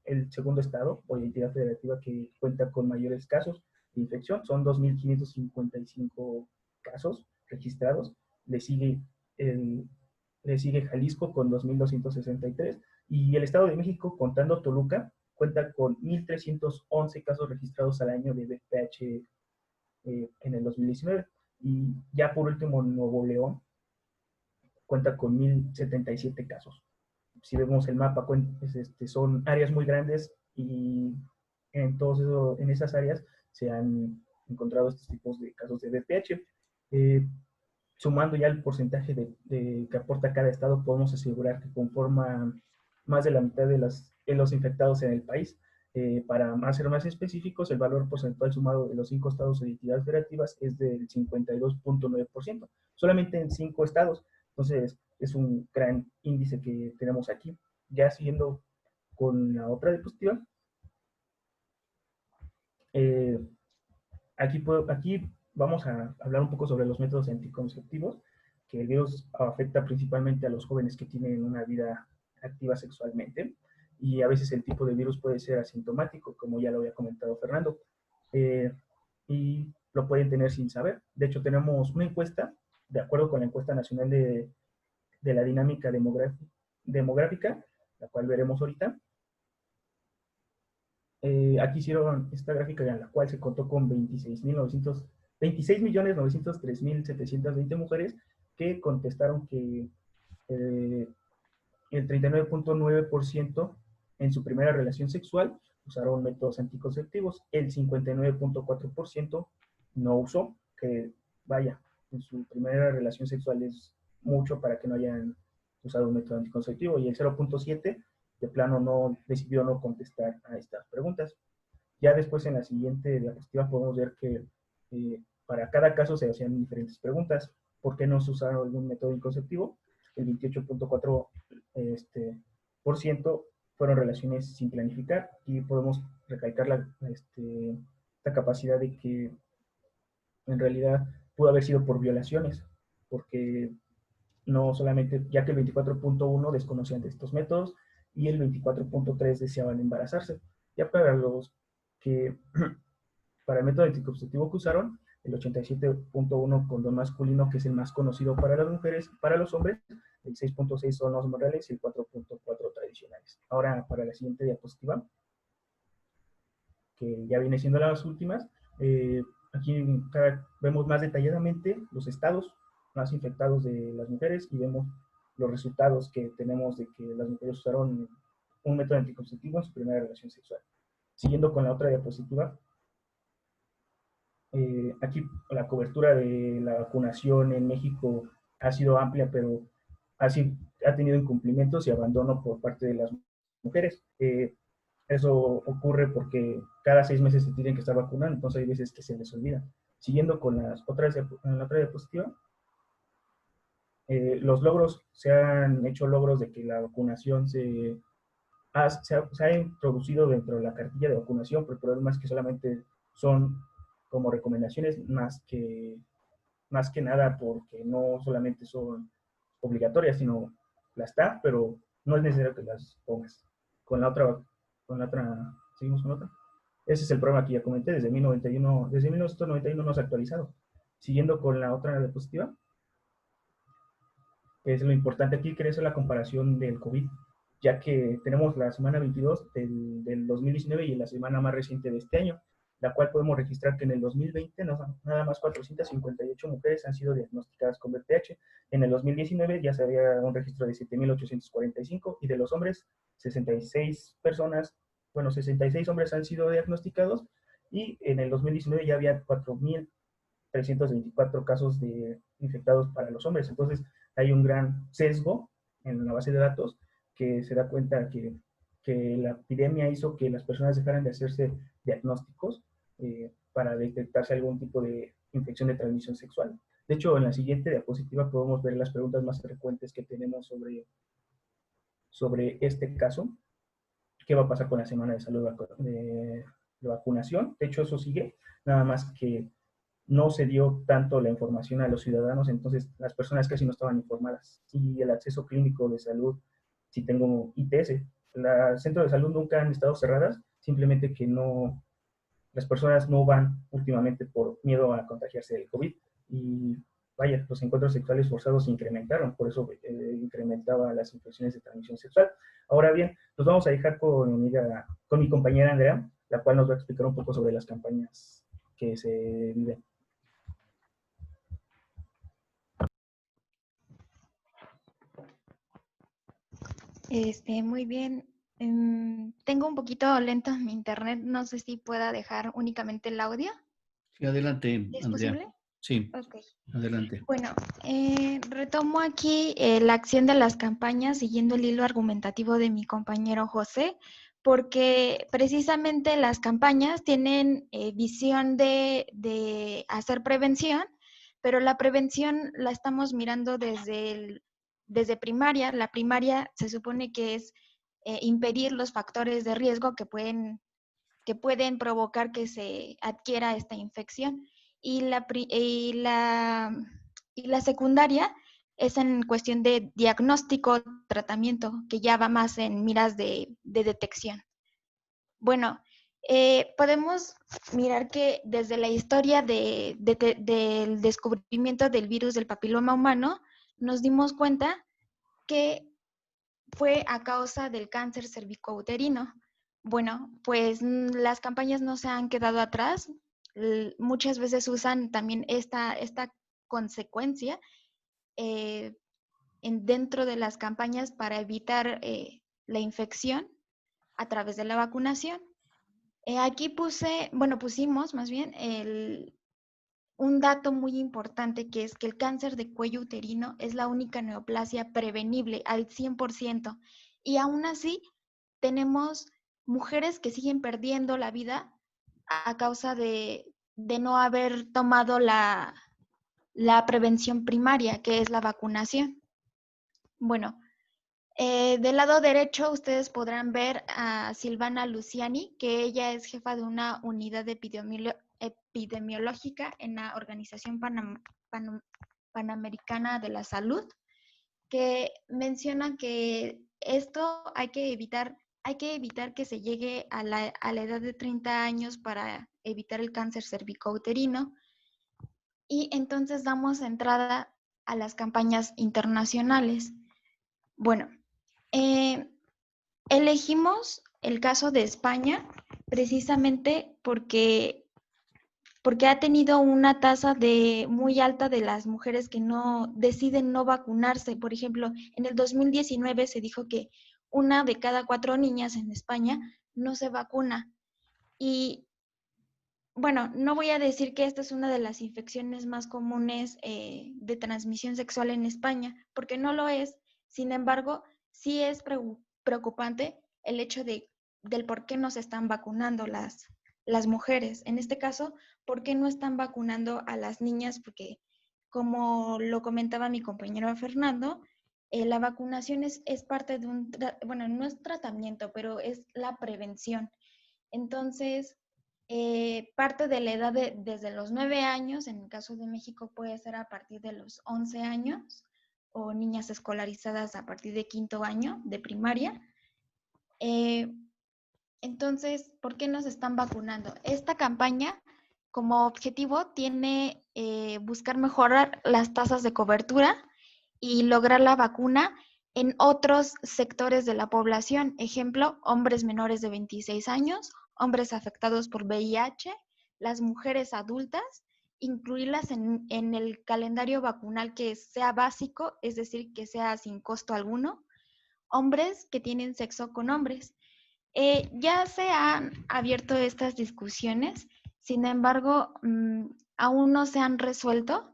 el segundo estado o entidad federativa que cuenta con mayores casos, de infección. Son 2.555 casos registrados. Le sigue Jalisco con 2.263 y el Estado de México, contando Toluca, cuenta con 1.311 casos registrados al año de VPH en el 2019. Y ya por último, Nuevo León cuenta con 1.077 casos. Si vemos el mapa, son áreas muy grandes y en esas áreas se han encontrado estos tipos de casos de VPH. Sumando ya el porcentaje que aporta cada estado, podemos asegurar que conforma más de la mitad de los infectados en el país. Para ser más específicos, el valor porcentual sumado de los 5 estados y entidades federativas es del 52.9%, solamente en 5 estados. Entonces, es un gran índice que tenemos aquí. Ya siguiendo con la otra diapositiva, aquí vamos a hablar un poco sobre los métodos anticonceptivos, que el virus afecta principalmente a los jóvenes que tienen una vida activa sexualmente, y a veces el tipo de virus puede ser asintomático, como ya lo había comentado Fernando, y lo pueden tener sin saber. De hecho, tenemos una encuesta, de acuerdo con la encuesta nacional de la dinámica demográfica, la cual veremos ahorita. Aquí hicieron esta gráfica en la cual se contó con 26.903.720 mujeres que contestaron que el 39.9% en su primera relación sexual usaron métodos anticonceptivos, el 59.4% no usó, que vaya, en su primera relación sexual es mucho para que no hayan usado un método anticonceptivo, y el 0.7% de plano decidió no contestar a estas preguntas. Ya después en la siguiente diapositiva podemos ver que para cada caso se hacían diferentes preguntas. ¿Por qué no se usaron algún método anticonceptivo? El 28.4% fueron relaciones sin planificar, y podemos recalcar esta capacidad de que en realidad pudo haber sido por violaciones, porque no solamente, ya que el 24.1% desconocían de estos métodos y el 24.3% deseaban embarazarse. Ya para el método anticonceptivo que usaron, el 87.1% condón masculino, que es el más conocido para las mujeres, para los hombres, el 6.6% son los morales y el 4.4% tradicionales. Ahora, para la siguiente diapositiva, que ya viene siendo las últimas, aquí vemos más detalladamente los estados más infectados de las mujeres, y vemos los resultados que tenemos de que las mujeres usaron un método anticonceptivo en su primera relación sexual. Siguiendo con la otra diapositiva, aquí la cobertura de la vacunación en México ha sido amplia, pero ha tenido incumplimientos y abandono por parte de las mujeres. Eso ocurre porque cada 6 meses se tienen que estar vacunando, entonces hay veces que se les olvida. Siguiendo con la otra diapositiva, se han hecho logros de que la vacunación se ha introducido dentro de la cartilla de vacunación, pero el problema es que solamente son como recomendaciones, más que nada porque no solamente son obligatorias, sino las está, pero no es necesario que las pongas. Seguimos con otra. Ese es el problema que ya comenté, desde 1991 no se ha actualizado. Siguiendo con la otra diapositiva, es lo importante aquí, que es la comparación del COVID, ya que tenemos la semana 22 del 2019 y la semana más reciente de este año, la cual podemos registrar que en el 2020 nada más 458 mujeres han sido diagnosticadas con VPH. En el 2019 ya se había un registro de 7.845, y de los hombres 66 hombres han sido diagnosticados, y en el 2019 ya había 4.324 casos de infectados para los hombres. Entonces hay un gran sesgo en la base de datos, que se da cuenta que la epidemia hizo que las personas dejaran de hacerse diagnósticos para detectarse algún tipo de infección de transmisión sexual. De hecho, en la siguiente diapositiva podemos ver las preguntas más frecuentes que tenemos sobre este caso. ¿Qué va a pasar con la semana de salud de vacunación? De hecho, eso sigue, nada más que no se dio tanto la información a los ciudadanos, entonces las personas casi no estaban informadas. Y el acceso clínico de salud, si tengo ITS, los centros de salud nunca han estado cerradas, simplemente que no las personas no van últimamente por miedo a contagiarse del COVID y vaya, los encuentros sexuales forzados se incrementaron, por eso incrementaba las infecciones de transmisión sexual. Ahora bien, nos vamos a dejar con mi compañera Andrea, la cual nos va a explicar un poco sobre las campañas que se viven. Muy bien. Tengo un poquito lento mi internet. No sé si pueda dejar únicamente el audio. Sí, adelante, ¿Es Andrea. posible? Sí, Ok. adelante. Bueno, retomo aquí la acción de las campañas siguiendo el hilo argumentativo de mi compañero José, porque precisamente las campañas tienen visión de hacer prevención, pero la prevención la estamos mirando desde primaria. La primaria se supone que es impedir los factores de riesgo que pueden provocar que se adquiera esta infección. Y la secundaria es en cuestión de diagnóstico, tratamiento, que ya va más en miras de detección. Bueno, podemos mirar que desde la historia del descubrimiento del virus del papiloma humano, nos dimos cuenta que fue a causa del cáncer cervicouterino. Bueno, pues las campañas no se han quedado atrás. Muchas veces usan también esta consecuencia dentro de las campañas para evitar la infección a través de la vacunación. Aquí pusimos más bien un dato muy importante, que es que el cáncer de cuello uterino es la única neoplasia prevenible al 100%. Y aún así, tenemos mujeres que siguen perdiendo la vida a causa de no haber tomado la prevención primaria, que es la vacunación. Bueno, del lado derecho ustedes podrán ver a Silvana Luciani, que ella es jefa de una unidad epidemiológica en la Organización Panamericana de la Salud, que menciona que esto hay que evitar que se llegue a la edad de 30 años para evitar el cáncer cervicouterino. Y entonces damos entrada a las campañas internacionales. Bueno, elegimos el caso de España precisamente porque ha tenido una tasa muy alta de las mujeres que deciden no vacunarse. Por ejemplo, en el 2019 se dijo que 1 de cada 4 niñas en España no se vacuna. Y bueno, no voy a decir que esta es una de las infecciones más comunes de transmisión sexual en España, porque no lo es. Sin embargo, sí es preocupante el hecho del por qué no se están vacunando las mujeres. En este caso, ¿por qué no están vacunando a las niñas? Porque, como lo comentaba mi compañero Fernando, la vacunación es parte de no es tratamiento, pero es la prevención. Entonces, parte de la edad desde los 9 años, en el caso de México puede ser a partir de los 11 años, o niñas escolarizadas a partir de 5º año de primaria. Entonces, ¿por qué nos están vacunando? Esta campaña, como objetivo, tiene buscar mejorar las tasas de cobertura y lograr la vacuna en otros sectores de la población. Ejemplo, hombres menores de 26 años, hombres afectados por VIH, las mujeres adultas, incluirlas en el calendario vacunal que sea básico, es decir, que sea sin costo alguno, hombres que tienen sexo con hombres. Ya se han abierto estas discusiones, sin embargo, aún no se han resuelto.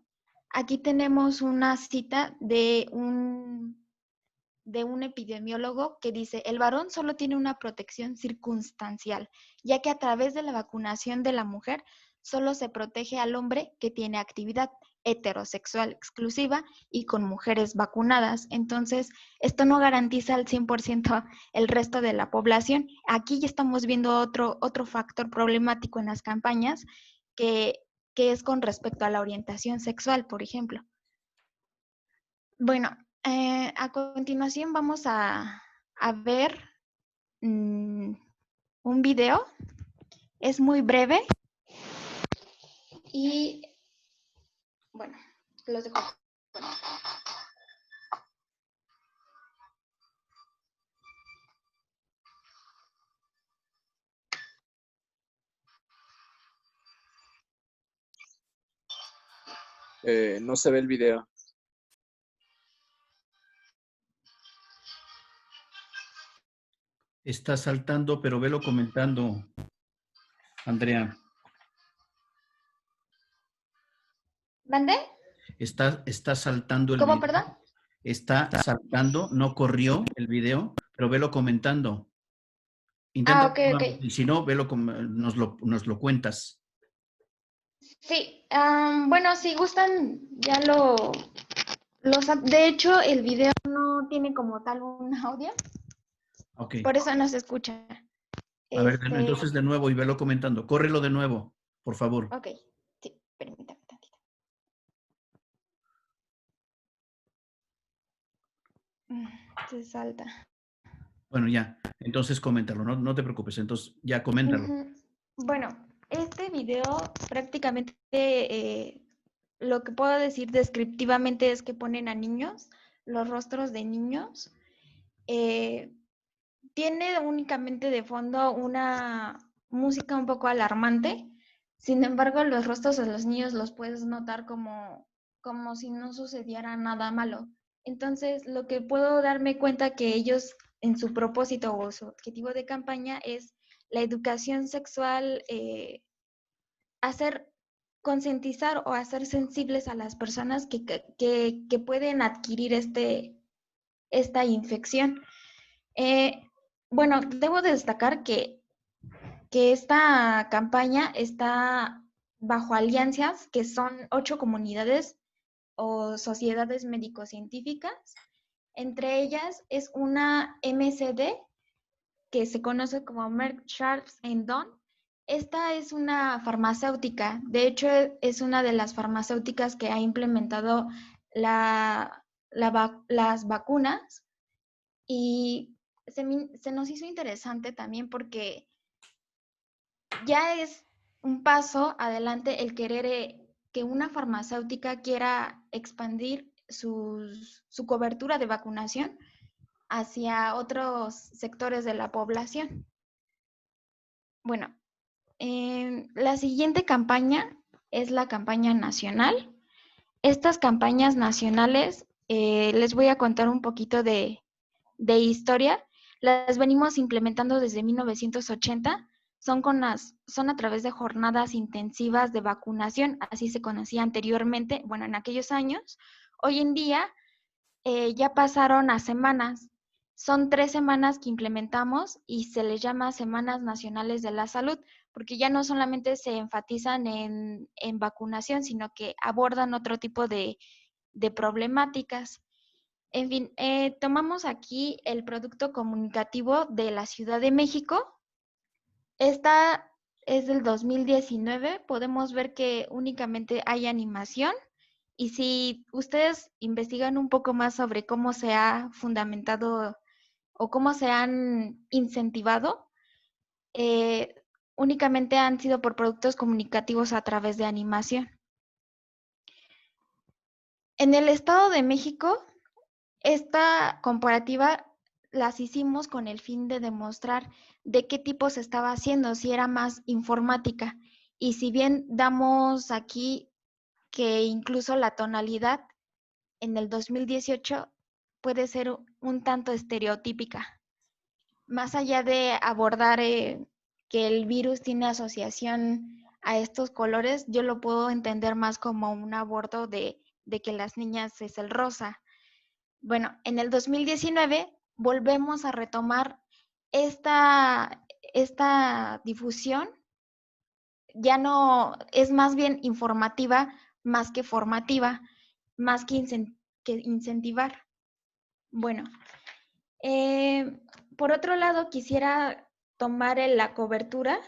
Aquí tenemos una cita de un epidemiólogo que dice: el varón solo tiene una protección circunstancial, ya que a través de la vacunación de la mujer solo se protege al hombre que tiene actividad heterosexual exclusiva y con mujeres vacunadas. Entonces, esto no garantiza al 100% el resto de la población. Aquí ya estamos viendo otro factor problemático en las campañas, que es con respecto a la orientación sexual, por ejemplo. Bueno, a continuación vamos a ver un video Es muy breve y, bueno, los dejo. No se ve el video. Está saltando, pero velo comentando, Andrea. ¿Mande? Está saltando el ¿Cómo, video. perdón? Está saltando, no corrió el video, pero velo comentando. Ah, Intenta, ok, ok. y si no, nos lo cuentas. Sí, bueno, si gustan, ya de hecho, el video no tiene como tal un audio, Ok. por eso no se escucha. A ver, entonces de nuevo y velo comentando. Córrelo de nuevo, por favor. Ok, sí, permítame tantito. Se salta. Bueno, ya. Entonces coméntalo, no te preocupes. Entonces ya coméntalo. Bueno, este video prácticamente lo que puedo decir descriptivamente es que ponen a niños, los rostros de niños. Tiene únicamente de fondo una música un poco alarmante. Sin embargo, los rostros de los niños los puedes notar como si no sucediera nada malo. Entonces, lo que puedo darme cuenta que ellos en su propósito o su objetivo de campaña es la educación sexual, hacer concientizar o hacer sensibles a las personas que pueden adquirir esta infección. Bueno, debo destacar que esta campaña está bajo alianzas que son 8 comunidades o sociedades médico-científicas. Entre ellas es una MSD que se conoce como Merck Sharp Dohme. Esta es una farmacéutica, de hecho es una de las farmacéuticas que ha implementado las vacunas y se nos hizo interesante también porque ya es un paso adelante el querer que una farmacéutica quiera expandir su cobertura de vacunación hacia otros sectores de la población. Bueno, la siguiente campaña es la campaña nacional. Estas campañas nacionales, les voy a contar un poquito de historia. Las venimos implementando desde 1980. Son a través de jornadas intensivas de vacunación, así se conocía anteriormente, bueno, en aquellos años. Hoy en día ya pasaron a semanas. Son 3 semanas que implementamos y se les llama Semanas Nacionales de la Salud, porque ya no solamente se enfatizan en vacunación, sino que abordan otro tipo de problemáticas. En fin, tomamos aquí el producto comunicativo de la Ciudad de México. Esta es del 2019. Podemos ver que únicamente hay animación. Y si ustedes investigan un poco más sobre cómo se ha fundamentado o cómo se han incentivado, únicamente han sido por productos comunicativos a través de animación. En el Estado de México, esta comparativa las hicimos con el fin de demostrar de qué tipo se estaba haciendo, si era más informática. Y si bien damos aquí que incluso la tonalidad en el 2018 puede ser un tanto estereotípica. Más allá de abordar que el virus tiene asociación a estos colores, yo lo puedo entender más como un abordo de que las niñas es el rosa. Bueno, en el 2019 volvemos a retomar esta difusión. Ya no, es más bien informativa, más que formativa, más que incentivar. Bueno, por otro lado, quisiera tomar la cobertura,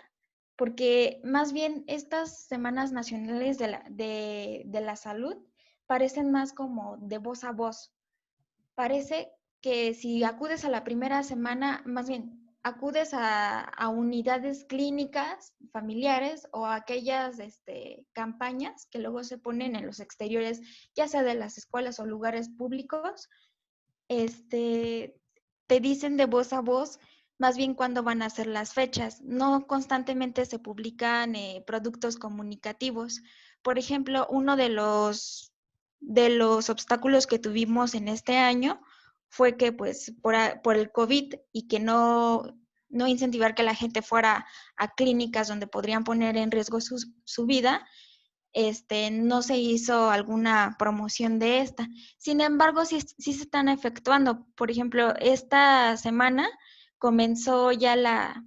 porque más bien estas semanas nacionales de la salud parecen más como de voz a voz. Parece que si acudes a la primera semana, más bien, acudes a unidades clínicas familiares o a aquellas campañas que luego se ponen en los exteriores, ya sea de las escuelas o lugares públicos, te dicen de voz a voz más bien cuándo van a ser las fechas. No constantemente se publican productos comunicativos. Por ejemplo, uno de los obstáculos que tuvimos en este año fue que pues por el COVID y que no incentivar que la gente fuera a clínicas donde podrían poner en riesgo su vida, no se hizo alguna promoción de esta. Sin embargo, sí se están efectuando. Por ejemplo, esta semana comenzó ya la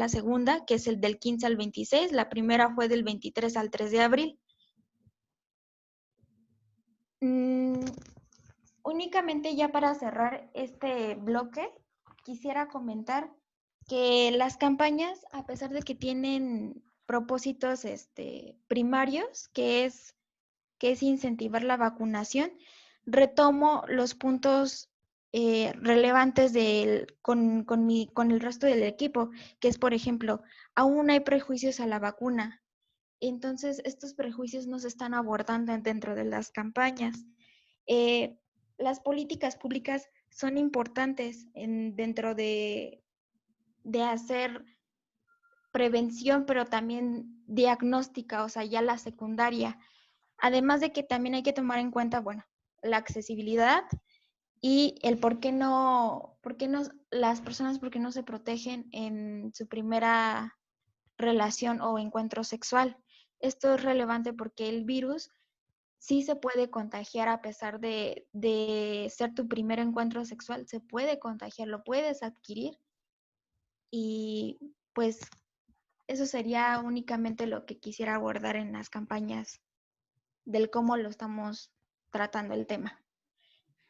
segunda, que es el del 15 al 26. La primera fue del 23 al 3 de abril. Únicamente ya para cerrar este bloque, quisiera comentar que las campañas, a pesar de que tienen propósitos primarios, que es incentivar la vacunación, retomo los puntos relevantes con el resto del equipo, que es, por ejemplo, aún hay prejuicios a la vacuna. Entonces, estos prejuicios no se están abordando dentro de las campañas. Las políticas públicas son importantes dentro de hacer prevención, pero también diagnóstica, o sea, ya la secundaria. Además de que también hay que tomar en cuenta, bueno, la accesibilidad y el por qué no las personas por qué no se protegen en su primera relación o encuentro sexual. Esto es relevante porque el virus sí se puede contagiar a pesar de ser tu primer encuentro sexual, se puede contagiar, lo puedes adquirir y pues eso sería únicamente lo que quisiera abordar en las campañas del cómo lo estamos tratando el tema.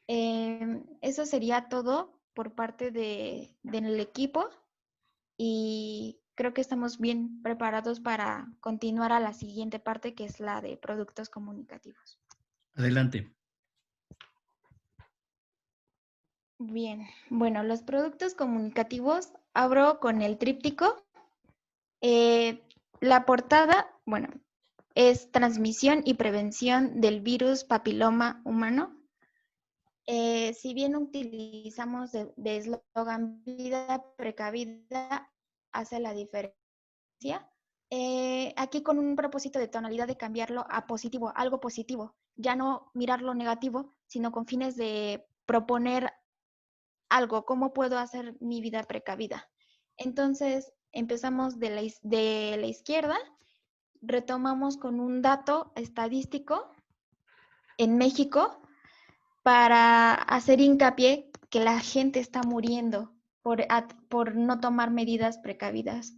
Eso sería todo por parte del equipo y creo que estamos bien preparados para continuar a la siguiente parte, que es la de productos comunicativos. Adelante. Bien, bueno, los productos comunicativos, abro con el tríptico. La portada, bueno, es transmisión y prevención del virus papiloma humano. Si bien utilizamos de eslogan vida precavida, hace la diferencia. Aquí con un propósito de tonalidad de cambiarlo a positivo, algo positivo, ya no mirar lo negativo, sino con fines de proponer algo, ¿cómo puedo hacer mi vida precavida? Entonces, empezamos de la izquierda, retomamos con un dato estadístico en México para hacer hincapié que la gente está muriendo por no tomar medidas precavidas.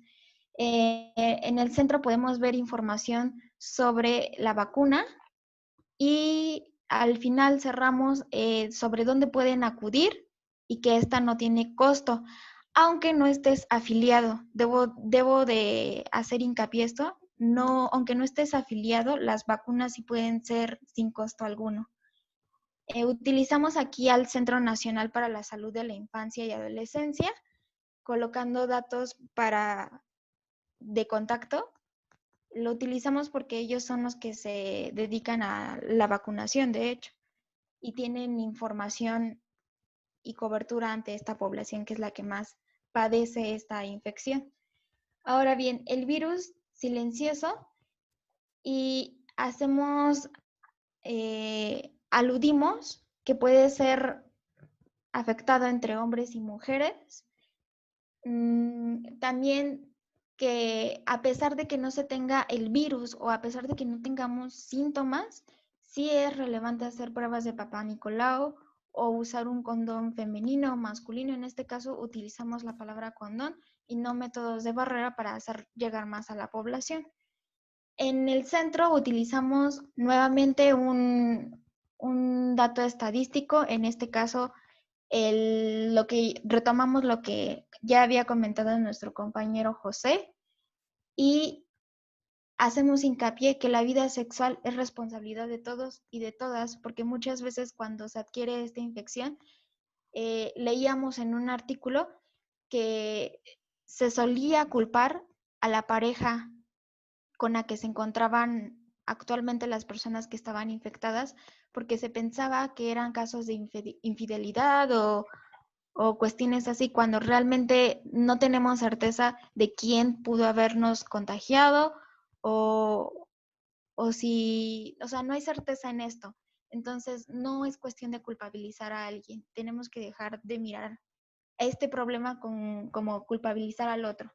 En el centro podemos ver información sobre la vacuna y al final cerramos sobre dónde pueden acudir y que esta no tiene costo, aunque no estés afiliado. Debo de hacer hincapié esto, no, aunque no estés afiliado, las vacunas sí pueden ser sin costo alguno. Utilizamos aquí al Centro Nacional para la Salud de la Infancia y Adolescencia, colocando datos de contacto. Lo utilizamos porque ellos son los que se dedican a la vacunación, de hecho, y tienen información y cobertura ante esta población que es la que más padece esta infección. Ahora bien, el virus silencioso y aludimos que puede ser afectado entre hombres y mujeres. También que a pesar de que no se tenga el virus o a pesar de que no tengamos síntomas, sí es relevante hacer pruebas de Papá Nicolau o usar un condón femenino o masculino. En este caso utilizamos la palabra condón y no métodos de barrera para hacer llegar más a la población. En el centro utilizamos nuevamente un dato estadístico, en este caso retomamos lo que ya había comentado nuestro compañero José y hacemos hincapié que la vida sexual es responsabilidad de todos y de todas, porque muchas veces cuando se adquiere esta infección, leíamos en un artículo que se solía culpar a la pareja con la que se encontraban actualmente las personas que estaban infectadas, porque se pensaba que eran casos de infidelidad o cuestiones así, cuando realmente no tenemos certeza de quién pudo habernos contagiado o si, o sea, no hay certeza en esto. Entonces, no es cuestión de culpabilizar a alguien. Tenemos que dejar de mirar este problema como culpabilizar al otro.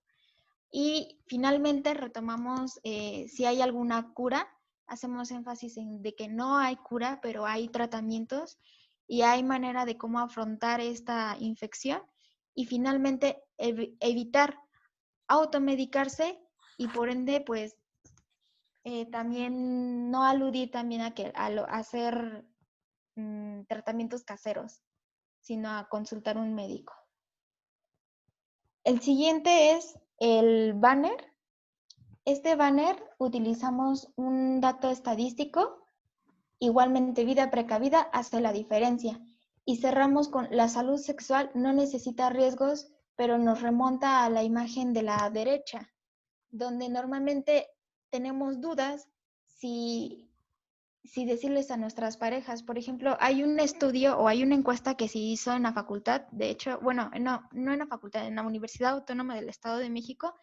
Y finalmente retomamos si hay alguna cura. Hacemos énfasis en de que no hay cura, pero hay tratamientos y hay manera de cómo afrontar esta infección. Y finalmente evitar automedicarse y por ende, pues, también no aludir también a hacer tratamientos caseros, sino a consultar un médico. El siguiente es el banner. Este banner utilizamos un dato estadístico, igualmente vida precavida hace la diferencia. Y cerramos con la salud sexual no necesita riesgos, pero nos remonta a la imagen de la derecha, donde normalmente tenemos dudas si decirles a nuestras parejas. Por ejemplo, hay un estudio o hay una encuesta que se hizo en la facultad, de hecho, bueno, no en la facultad, en la Universidad Autónoma del Estado de México,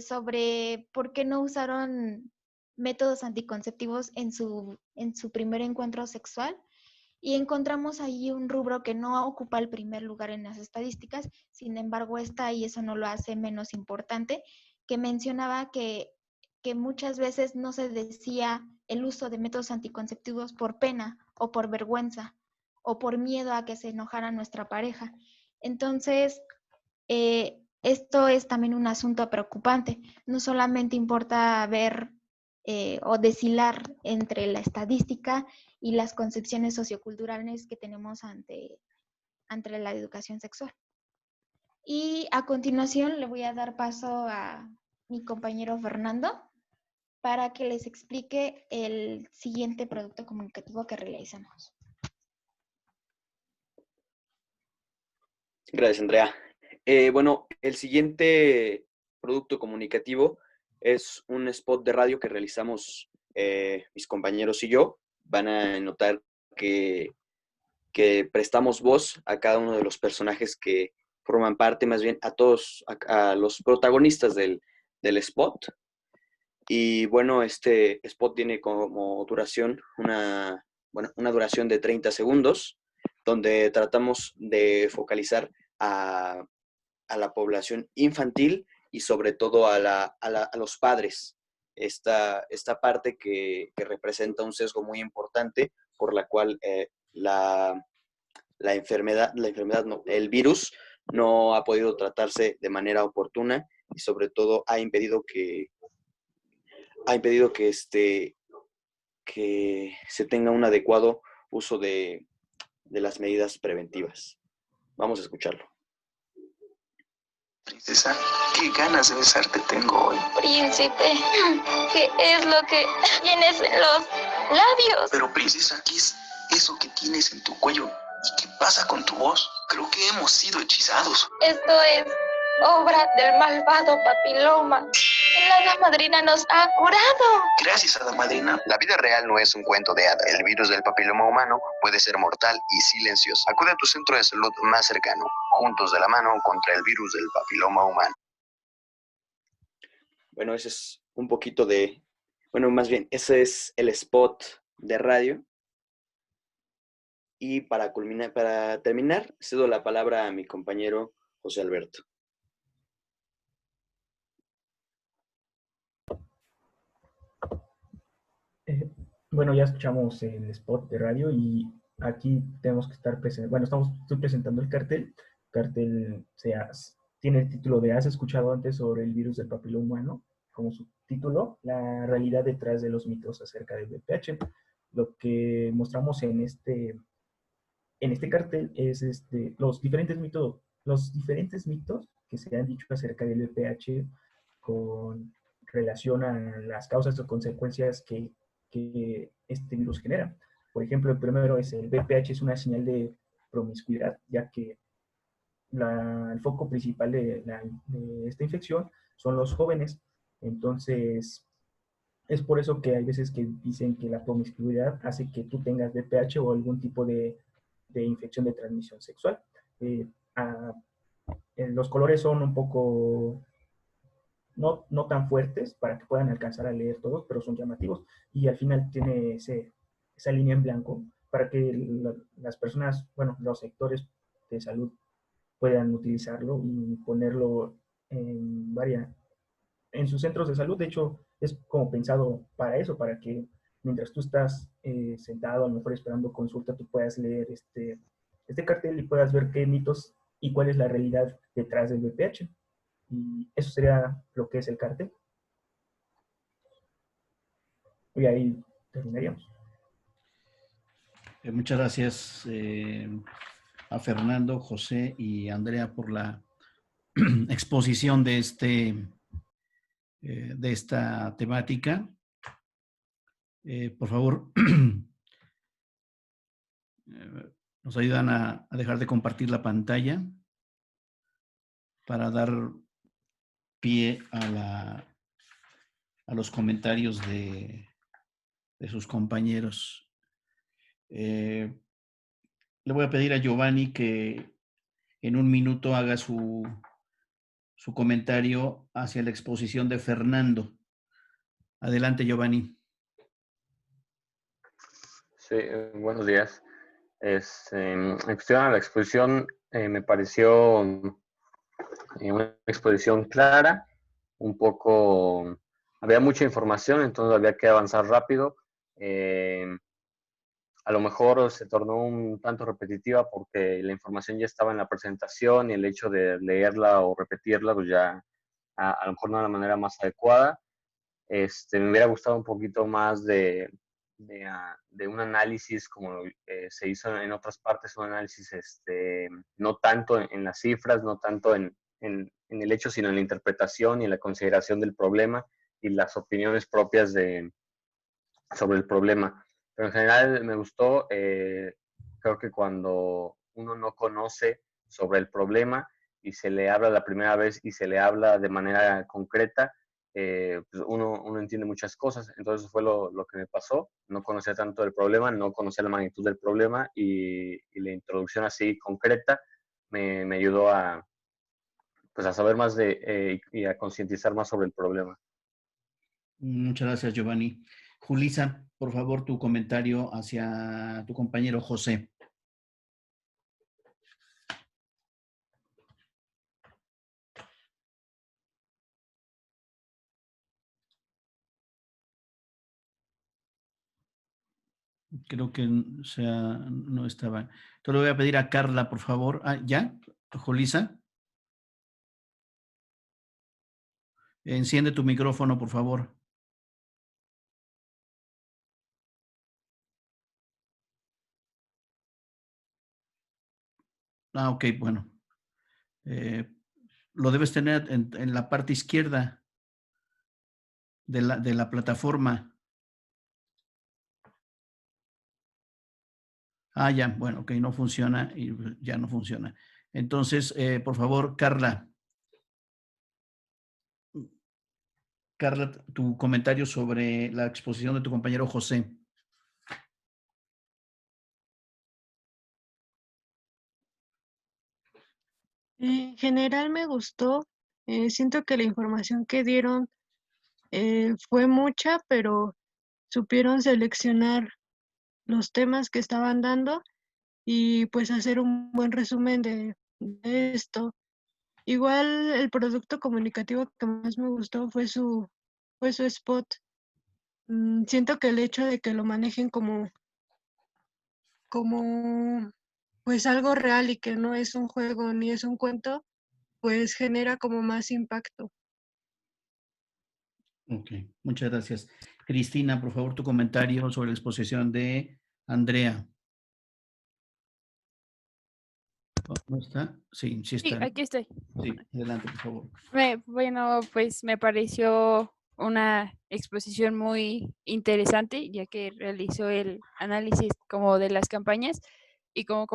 sobre por qué no usaron métodos anticonceptivos en su primer encuentro sexual. Y encontramos ahí un rubro que no ocupa el primer lugar en las estadísticas, sin embargo está ahí, eso no lo hace menos importante, que mencionaba que muchas veces no se decía el uso de métodos anticonceptivos por pena o por vergüenza o por miedo a que se enojara nuestra pareja. Entonces, esto es también un asunto preocupante. No solamente importa ver o deshilar entre la estadística y las concepciones socioculturales que tenemos ante la educación sexual. Y a continuación le voy a dar paso a mi compañero Fernando para que les explique el siguiente producto comunicativo que realizamos. Gracias, Andrea. Bueno, el siguiente producto comunicativo es un spot de radio que realizamos mis compañeros y yo. Van a notar que prestamos voz a cada uno de los personajes que forman parte, más bien a todos, a los protagonistas del spot. Y bueno, este spot tiene como duración una duración de 30 segundos, donde tratamos de focalizar a la población infantil y sobre todo a los padres. Esta parte que representa un sesgo muy importante por la cual el virus no ha podido tratarse de manera oportuna y sobre todo ha impedido que se tenga un adecuado uso de las medidas preventivas. Vamos a escucharlo. Princesa, qué ganas de besarte tengo hoy. Príncipe, ¿qué es lo que tienes en los labios? Pero princesa, ¿qué es eso que tienes en tu cuello? ¿Y qué pasa con tu voz? Creo que hemos sido hechizados. Esto es obra del malvado papiloma. La hada madrina nos ha curado. Gracias, hada madrina. La vida real no es un cuento de hadas. El virus del papiloma humano puede ser mortal y silencioso. Acude a tu centro de salud más cercano. Juntos de la mano contra el virus del papiloma humano. Bueno, ese es un poquito de... Bueno, más bien, ese es el spot de radio. Y para terminar, cedo la palabra a mi compañero José Alberto. Bueno, ya escuchamos el spot de radio y aquí tenemos que estar presentes. Bueno, estoy presentando el cartel. El cartel tiene el título de ¿Has escuchado antes sobre el virus del papiloma humano? Como subtítulo, la realidad detrás de los mitos acerca del VPH. Lo que mostramos en este cartel es los diferentes mitos que se han dicho acerca del VPH con relación a las causas o consecuencias que este virus genera. Por ejemplo, el primero es el VPH es una señal de promiscuidad, ya que el foco principal de esta infección son los jóvenes. Entonces, es por eso que hay veces que dicen que la promiscuidad hace que tú tengas VPH o algún tipo de infección de transmisión sexual. Eh, a, los colores son un poco no tan fuertes para que puedan alcanzar a leer todos, pero son llamativos. Y al final tiene esa línea en blanco para que las personas, bueno, los sectores de salud puedan utilizarlo y ponerlo en sus centros de salud. De hecho, es como pensado para eso, para que mientras tú estás sentado, a lo mejor esperando consulta, tú puedas leer este cartel y puedas ver qué mitos y cuál es la realidad detrás del VPH. Y eso sería lo que es el cartel. Y ahí terminaríamos. Muchas gracias a Fernando, José y Andrea por la exposición de esta temática. Por favor, nos ayudan a dejar de compartir la pantalla para dar pie a los comentarios de sus compañeros. Le voy a pedir a Giovanni que en un minuto haga su comentario hacia la exposición de Fernando. Adelante, Giovanni. Sí, buenos días. En cuestión a la exposición, me pareció una exposición clara, un poco, había mucha información, entonces había que avanzar rápido. A lo mejor se tornó un tanto repetitiva porque la información ya estaba en la presentación y el hecho de leerla o repetirla, pues ya a lo mejor no de la manera más adecuada. Me hubiera gustado un poquito más de un análisis como se hizo en otras partes, un análisis no tanto en las cifras, no tanto en el hecho, sino en la interpretación y en la consideración del problema y las opiniones propias sobre el problema. Pero en general me gustó, creo que cuando uno no conoce sobre el problema y se le habla la primera vez y se le habla de manera concreta, pues uno entiende muchas cosas. Entonces fue lo que me pasó. No conocía tanto el problema, no conocía la magnitud del problema y la introducción así concreta me ayudó pues a saber más y a concientizar más sobre el problema. Muchas gracias, Giovanni. Julisa, por favor, tu comentario hacia tu compañero José. Creo que no estaba. Te lo voy a pedir a Carla, por favor. ¿Ya? Julisa. Enciende tu micrófono, por favor. Ok, bueno. Lo debes tener en la parte izquierda de la plataforma. Ya, bueno, ok, no funciona y ya no funciona. Entonces, por favor, Carla, tu comentario sobre la exposición de tu compañero José. En general me gustó. Siento que la información que dieron fue mucha, pero supieron seleccionar los temas que estaban dando y pues hacer un buen resumen de esto. Igual el producto comunicativo que más me gustó fue su spot. Siento que el hecho de que lo manejen como pues algo real y que no es un juego ni es un cuento, pues genera como más impacto. Ok, muchas gracias. Cristina, por favor, tu comentario sobre la exposición de Andrea. ¿No está? Sí, sí está. Sí, aquí estoy. Sí, adelante, por favor. Bueno, pues me pareció una exposición muy interesante, ya que realizó el análisis como de las campañas y como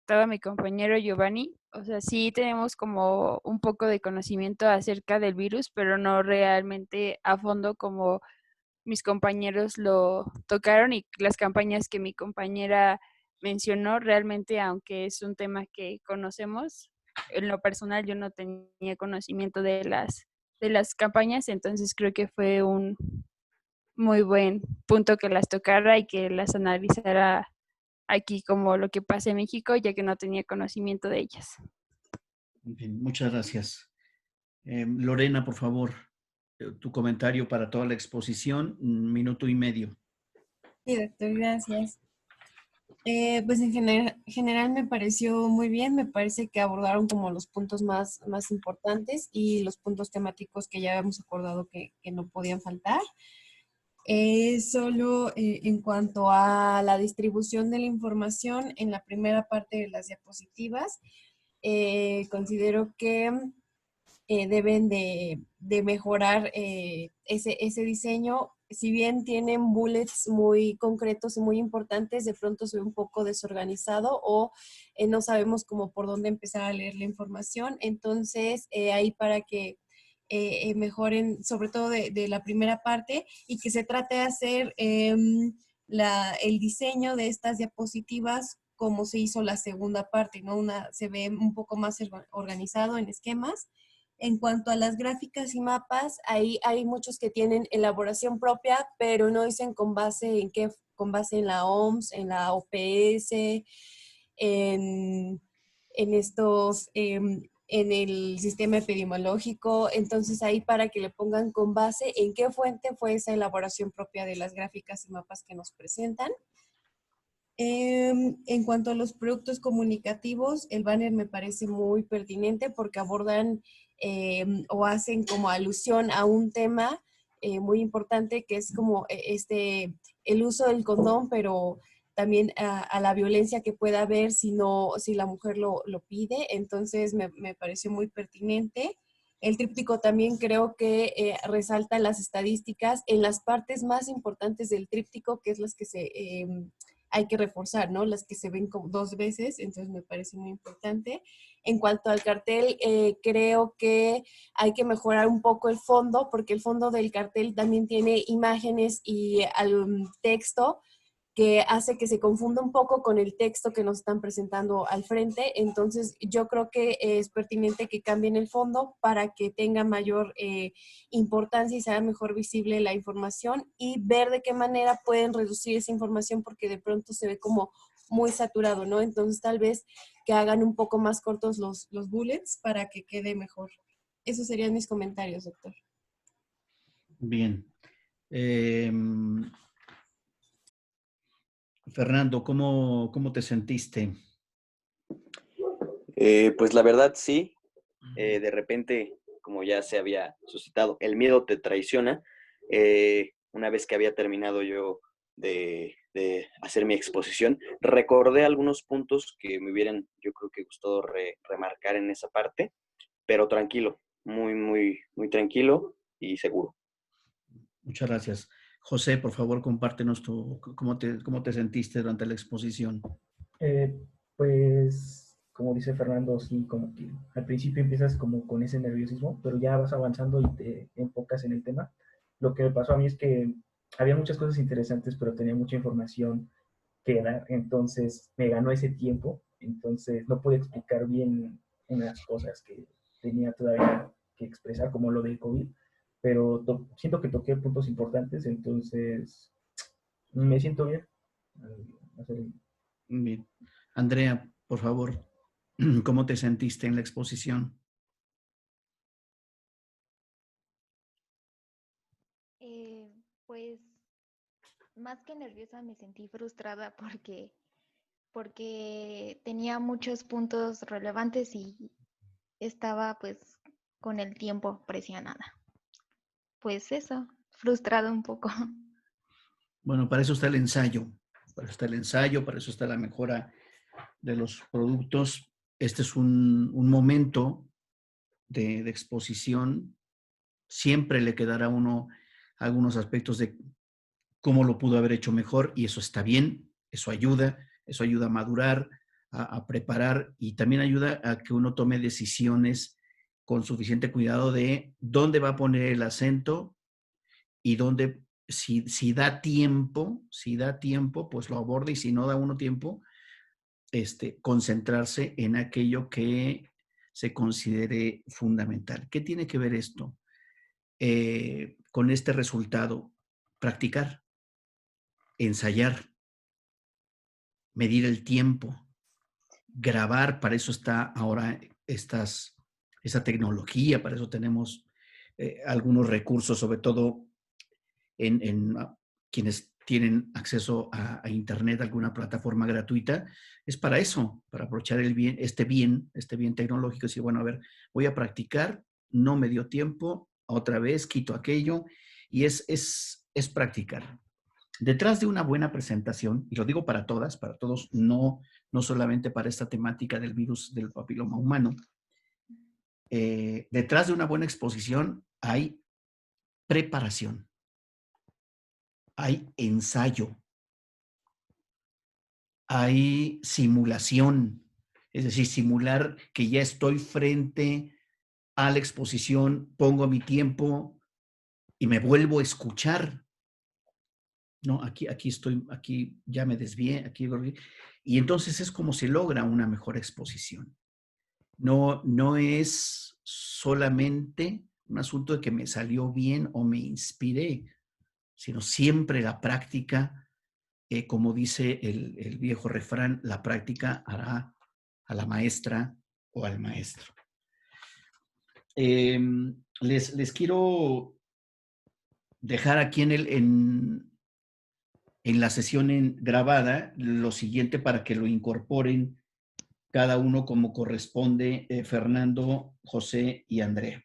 comentaba mi compañero Giovanni, o sea, sí tenemos como un poco de conocimiento acerca del virus, pero no realmente a fondo como mis compañeros lo tocaron y las campañas que mi compañera mencionó, realmente, aunque es un tema que conocemos, en lo personal yo no tenía conocimiento de las campañas, entonces creo que fue un muy buen punto que las tocara y que las analizara aquí como lo que pasa en México, ya que no tenía conocimiento de ellas. En fin, muchas gracias. Lorena, por favor, tu comentario para toda la exposición, 1 minuto y medio. Sí, doctor, gracias. Pues en general me pareció muy bien, me parece que abordaron como los puntos más importantes y los puntos temáticos que ya habíamos acordado que no podían faltar. Solo en cuanto a la distribución de la información en la primera parte de las diapositivas, considero que deben de mejorar ese diseño. Si bien tienen bullets muy concretos y muy importantes, de pronto se ve un poco desorganizado o no sabemos cómo por dónde empezar a leer la información. Entonces, ahí para que mejoren, sobre todo de la primera parte, y que se trate de hacer el diseño de estas diapositivas como se hizo la segunda parte, ¿no? Se ve un poco más organizado en esquemas. En cuanto a las gráficas y mapas, ahí hay muchos que tienen elaboración propia, pero no dicen con base en qué, con base en la OMS, en la OPS, en en el sistema epidemiológico. Entonces ahí para que le pongan con base en qué fuente fue esa elaboración propia de las gráficas y mapas que nos presentan. En cuanto a los productos comunicativos, el banner me parece muy pertinente porque abordan o hacen como alusión a un tema muy importante que es como el uso del condón, pero también a la violencia que pueda haber si la mujer lo pide. Entonces me pareció muy pertinente. El tríptico también creo que resalta las estadísticas en las partes más importantes del tríptico, que es las que hay que reforzar, ¿no? Las que se ven como 2 veces, entonces me parece muy importante. En cuanto al cartel, creo que hay que mejorar un poco el fondo, porque el fondo del cartel también tiene imágenes y texto que hace que se confunda un poco con el texto que nos están presentando al frente. Entonces, yo creo que es pertinente que cambien el fondo para que tenga mayor importancia y sea mejor visible la información y ver de qué manera pueden reducir esa información porque de pronto se ve como muy saturado, ¿no? Entonces, tal vez que hagan un poco más cortos los bullets para que quede mejor. Esos serían mis comentarios, doctor. Bien. Fernando, ¿cómo te sentiste? Pues la verdad sí, de repente, como ya se había suscitado, el miedo te traiciona. Una vez que había terminado yo de hacer mi exposición, recordé algunos puntos que me hubieran, yo creo que gustado remarcar en esa parte, pero tranquilo, muy, muy, muy tranquilo y seguro. Muchas gracias. José, por favor, compártenos cómo te sentiste durante la exposición. Pues, como dice Fernando, sí, como que al principio empiezas como con ese nerviosismo, pero ya vas avanzando y te enfocas en el tema. Lo que me pasó a mí es que había muchas cosas interesantes, pero tenía mucha información que dar, entonces me ganó ese tiempo, entonces no pude explicar bien unas cosas que tenía todavía que expresar, como lo del COVID, pero siento que toqué puntos importantes, entonces me siento bien. Bien. Andrea, por favor, ¿cómo te sentiste en la exposición? Pues más que nerviosa me sentí frustrada porque tenía muchos puntos relevantes y estaba pues con el tiempo presionada. Pues eso, frustrada un poco. Bueno, para eso está el ensayo. Para eso está el ensayo, para eso está la mejora de los productos. Este es un momento de exposición. Siempre le quedará a uno algunos aspectos de cómo lo pudo haber hecho mejor y eso está bien, eso ayuda a madurar, a preparar y también ayuda a que uno tome decisiones con suficiente cuidado de dónde va a poner el acento y dónde, si da tiempo, pues lo aborda, y si no da uno tiempo, concentrarse en aquello que se considere fundamental. ¿Qué tiene que ver esto con este resultado? Practicar, ensayar, medir el tiempo, grabar. Para eso está ahora esa tecnología, para eso tenemos algunos recursos, sobre todo en quienes tienen acceso a Internet, alguna plataforma gratuita. Es para eso, para aprovechar este bien tecnológico. Y decir, bueno, a ver, voy a practicar, no me dio tiempo, otra vez quito aquello, y es practicar. Detrás de una buena presentación, y lo digo para todas, para todos, no solamente para esta temática del virus del papiloma humano, detrás de una buena exposición hay preparación, hay ensayo, hay simulación, es decir, simular que ya estoy frente a la exposición, pongo mi tiempo y me vuelvo a escuchar. No, aquí estoy, aquí ya me desvié, aquí. Y entonces es como se logra una mejor exposición. No es solamente un asunto de que me salió bien o me inspiré, sino siempre la práctica, como dice el viejo refrán, la práctica hará a la maestra o al maestro. Les quiero dejar aquí en la sesión grabada lo siguiente para que lo incorporen cada uno como corresponde, Fernando, José y Andrea.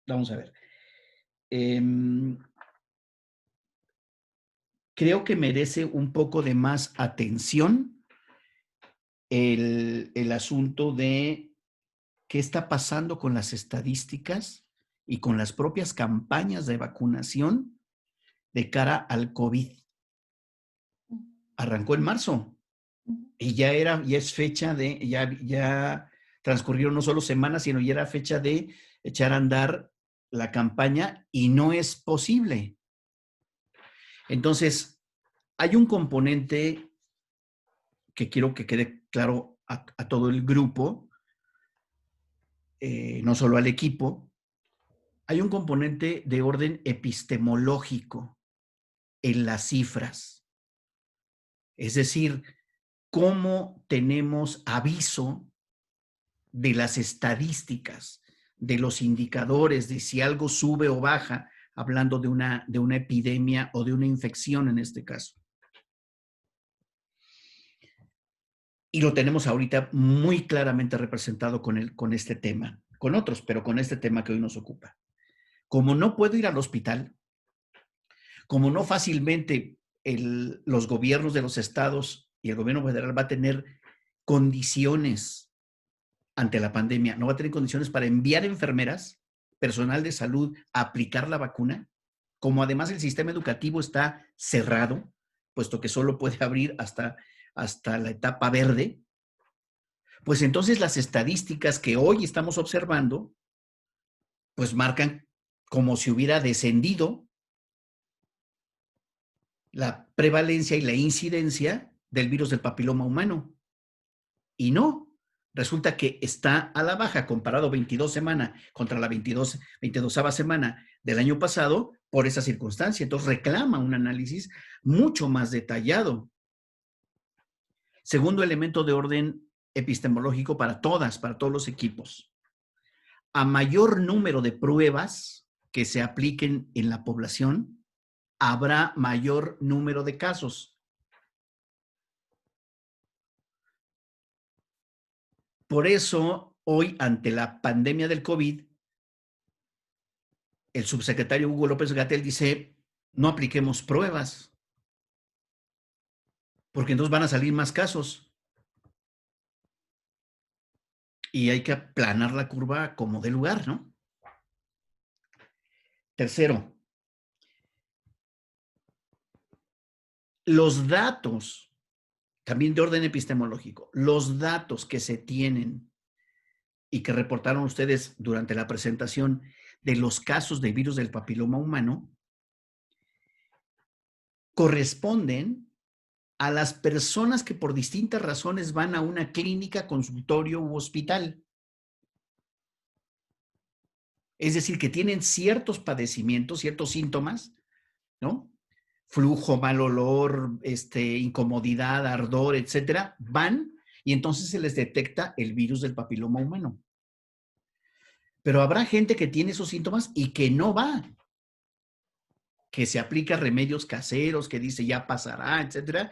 Vamos a ver. Creo que merece un poco de más atención el asunto de qué está pasando con las estadísticas y con las propias campañas de vacunación de cara al COVID. Arrancó en marzo y ya es fecha de, ya transcurrieron no solo semanas, sino ya era fecha de echar a andar la campaña, y no es posible. Entonces, hay un componente que quiero que quede claro a todo el grupo, no solo al equipo. Hay un componente de orden epistemológico en las cifras. Es decir, cómo tenemos aviso de las estadísticas, de los indicadores, de si algo sube o baja, hablando de una epidemia o de una infección en este caso. Y lo tenemos ahorita muy claramente representado con este tema, con otros, pero con este tema que hoy nos ocupa. Como no puedo ir al hospital, como no fácilmente los gobiernos de los estados y el gobierno federal va a tener condiciones ante la pandemia, no va a tener condiciones para enviar enfermeras, personal de salud, a aplicar la vacuna, como además el sistema educativo está cerrado, puesto que solo puede abrir hasta la etapa verde, pues entonces las estadísticas que hoy estamos observando, pues marcan como si hubiera descendido la prevalencia y la incidencia del virus del papiloma humano. Y no, resulta que está a la baja comparado 22 semanas contra la 22ª semana del año pasado por esa circunstancia. Entonces reclama un análisis mucho más detallado. Segundo elemento de orden epistemológico para todos los equipos. A mayor número de pruebas que se apliquen en la población, habrá mayor número de casos. Por eso, hoy, ante la pandemia del COVID, el subsecretario Hugo López-Gatell dice, no apliquemos pruebas, porque entonces van a salir más casos. Y hay que aplanar la curva como de lugar, ¿no? Tercero, los datos también de orden epistemológico, los datos que se tienen y que reportaron ustedes durante la presentación de los casos de virus del papiloma humano corresponden a las personas que por distintas razones van a una clínica, consultorio u hospital. Es decir, que tienen ciertos padecimientos, ciertos síntomas, ¿no? Flujo, mal olor, incomodidad, ardor, etcétera, van y entonces se les detecta el virus del papiloma humano. Pero habrá gente que tiene esos síntomas y que no va, que se aplica remedios caseros, que dice ya pasará, etcétera.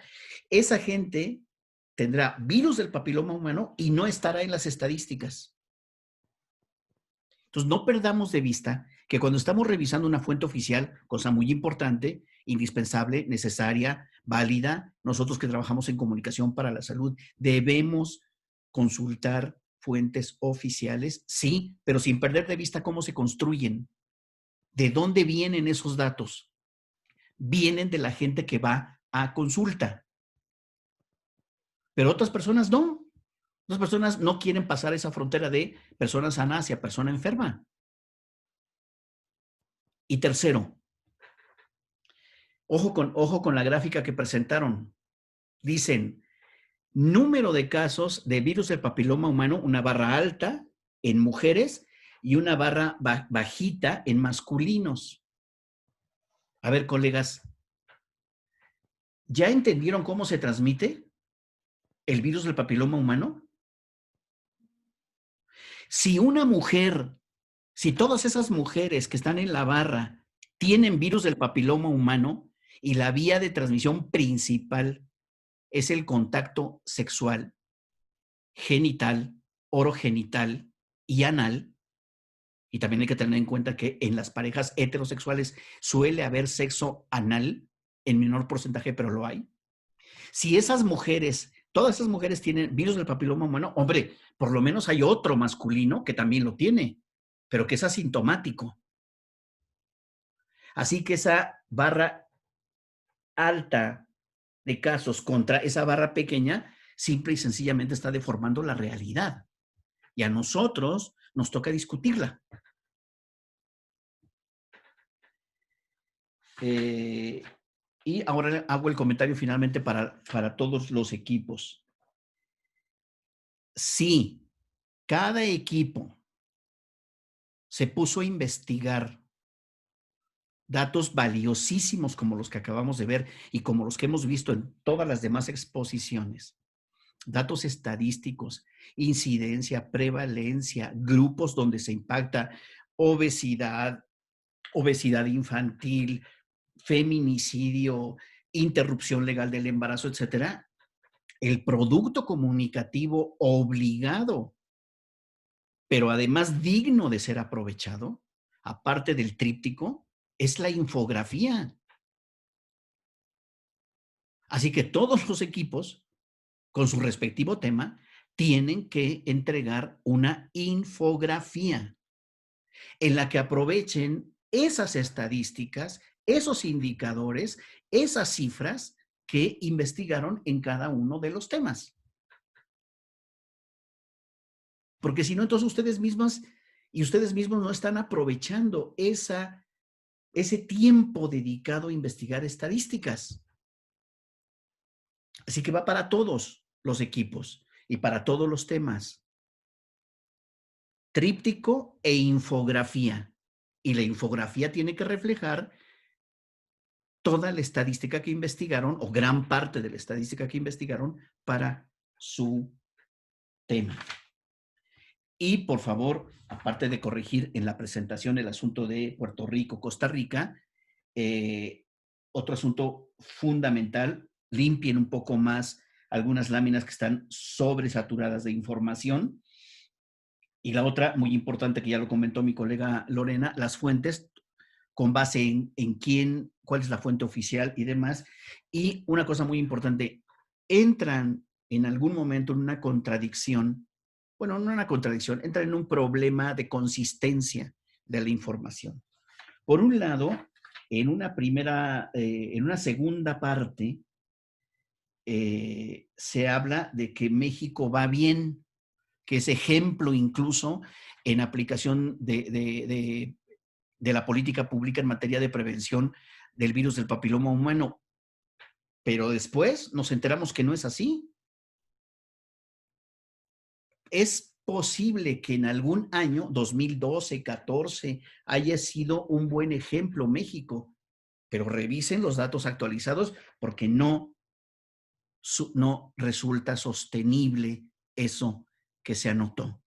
Esa gente tendrá virus del papiloma humano y no estará en las estadísticas. Entonces, no perdamos de vista que cuando estamos revisando una fuente oficial, cosa muy importante, indispensable, necesaria, válida, nosotros que trabajamos en comunicación para la salud, debemos consultar fuentes oficiales, sí, pero sin perder de vista cómo se construyen. ¿De dónde vienen esos datos? Vienen de la gente que va a consulta. Pero otras personas no. Otras personas no quieren pasar esa frontera de persona sana hacia persona enferma. Y tercero, ojo con la gráfica que presentaron. Dicen, número de casos de virus del papiloma humano, una barra alta en mujeres y una barra bajita en masculinos. A ver, colegas, ¿ya entendieron cómo se transmite el virus del papiloma humano? Si una mujer, si todas esas mujeres que están en la barra tienen virus del papiloma humano y la vía de transmisión principal es el contacto sexual, genital, orogenital y anal, y también hay que tener en cuenta que en las parejas heterosexuales suele haber sexo anal en menor porcentaje, pero lo hay. Si esas mujeres, todas esas mujeres tienen virus del papiloma humano, hombre, por lo menos hay otro masculino que también lo tiene, pero que es asintomático. Así que esa barra alta de casos contra esa barra pequeña, simple y sencillamente está deformando la realidad. Y a nosotros nos toca discutirla. Y ahora hago el comentario finalmente para todos los equipos. Sí, cada equipo se puso a investigar datos valiosísimos como los que acabamos de ver y como los que hemos visto en todas las demás exposiciones. Datos estadísticos, incidencia, prevalencia, grupos donde se impacta obesidad, obesidad infantil, feminicidio, interrupción legal del embarazo, etcétera. El producto comunicativo obligado, pero además digno de ser aprovechado, aparte del tríptico, es la infografía. Así que todos los equipos, con su respectivo tema, tienen que entregar una infografía en la que aprovechen esas estadísticas, esos indicadores, esas cifras que investigaron en cada uno de los temas. Porque si no, entonces ustedes mismas y ustedes mismos no están aprovechando ese tiempo dedicado a investigar estadísticas. Así que va para todos los equipos y para todos los temas. Tríptico e infografía. Y la infografía tiene que reflejar toda la estadística que investigaron o gran parte de la estadística que investigaron para su tema. Y por favor, aparte de corregir en la presentación el asunto de Puerto Rico, Costa Rica, otro asunto fundamental, limpien un poco más algunas láminas que están sobresaturadas de información. Y la otra, muy importante, que ya lo comentó mi colega Lorena, las fuentes con base en quién, cuál es la fuente oficial y demás. Y una cosa muy importante, entran en algún momento en una contradicción, bueno, no una contradicción, entran en un problema de consistencia de la información. Por un lado, en una segunda parte, se habla de que México va bien, que es ejemplo incluso en aplicación de la política pública en materia de prevención del virus del papiloma humano. Pero después nos enteramos que no es así. Es posible que en algún año, 2012, 14, haya sido un buen ejemplo México, pero revisen los datos actualizados porque no resulta sostenible eso que se anotó.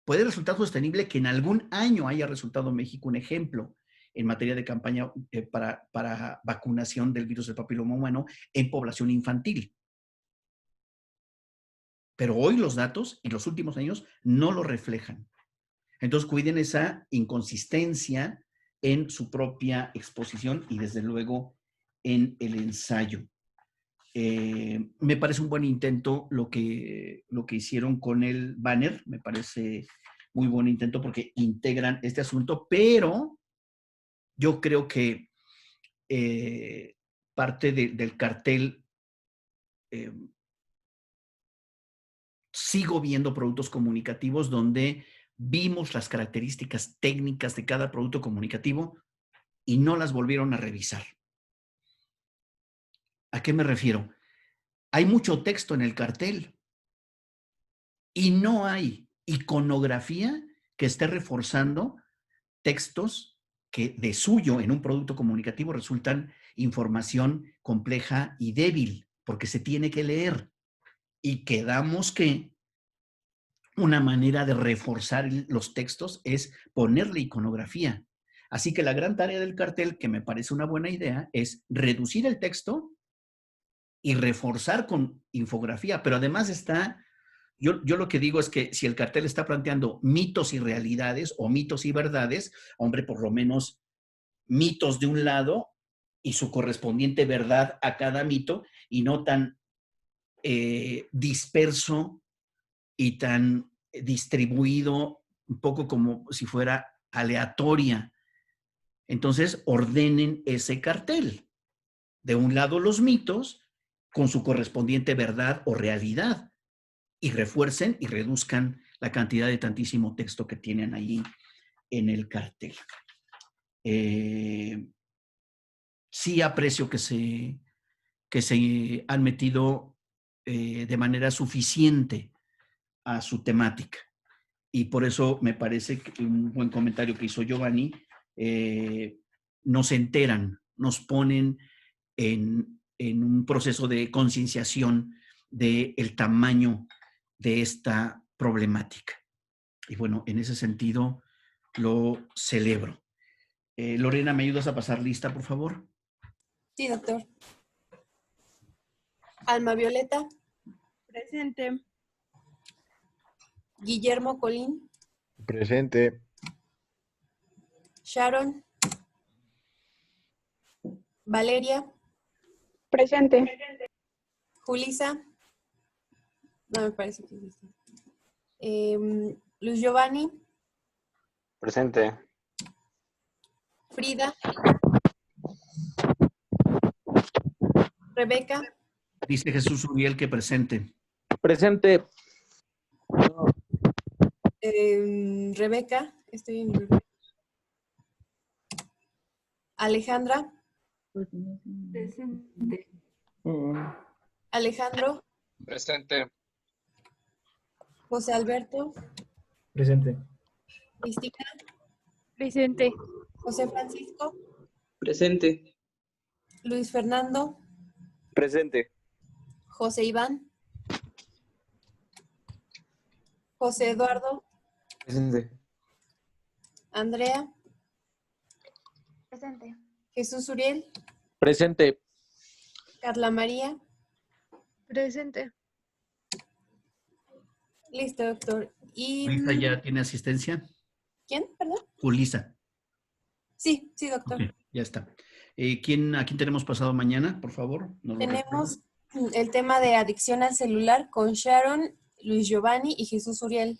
Puede resultar sostenible que en algún año haya resultado México un ejemplo en materia de campaña para vacunación del virus del papiloma humano en población infantil. Pero hoy los datos y los últimos años no lo reflejan. Entonces cuiden esa inconsistencia en su propia exposición y desde luego en el ensayo. Me parece un buen intento lo que hicieron con el banner, me parece muy buen intento porque integran este asunto, pero yo creo que parte del cartel, sigo viendo productos comunicativos donde vimos las características técnicas de cada producto comunicativo y no las volvieron a revisar. ¿A qué me refiero? Hay mucho texto en el cartel y no hay iconografía que esté reforzando textos que de suyo en un producto comunicativo resultan información compleja y débil, porque se tiene que leer. Y quedamos que una manera de reforzar los textos es ponerle iconografía. Así que la gran tarea del cartel, que me parece una buena idea, es reducir el texto y reforzar con infografía, pero además está, yo lo que digo es que si el cartel está planteando mitos y realidades o mitos y verdades, hombre, por lo menos mitos de un lado y su correspondiente verdad a cada mito y no tan disperso y tan distribuido, un poco como si fuera aleatoria. Entonces ordenen ese cartel. De un lado los mitos con su correspondiente verdad o realidad y refuercen y reduzcan la cantidad de tantísimo texto que tienen allí en el cartel. Sí aprecio que se han metido de manera suficiente a su temática y por eso me parece que un buen comentario que hizo Giovanni, nos enteran, nos ponen en un proceso de concienciación del tamaño de esta problemática. Y bueno, en ese sentido lo celebro. Lorena, ¿me ayudas a pasar lista, por favor? Sí, doctor. Alma Violeta. Presente. Guillermo Colín. Presente. Sharon. Valeria. Presente. Julisa. No, me parece que sí. Luis Giovanni. Presente. Frida. Rebeca. Dice Jesús Uriel que presente. Presente. Rebeca. Estoy en... Alejandra. Presente. Alejandro. Presente. José Alberto. Presente. Cristina. Presente. José Francisco. Presente. Luis Fernando. Presente. José Iván. José Eduardo. Presente. Andrea. Presente. Jesús Uriel. Presente. Carla María. Presente. Listo, doctor. ¿Y ¿Julisa ya tiene asistencia? quién, perdón? Julisa. Sí, doctor. Okay, ya está. ¿A quién tenemos pasado mañana, por favor? ¿No Tenemos el tema de adicción al celular con Sharon, Luis Giovanni y Jesús Uriel.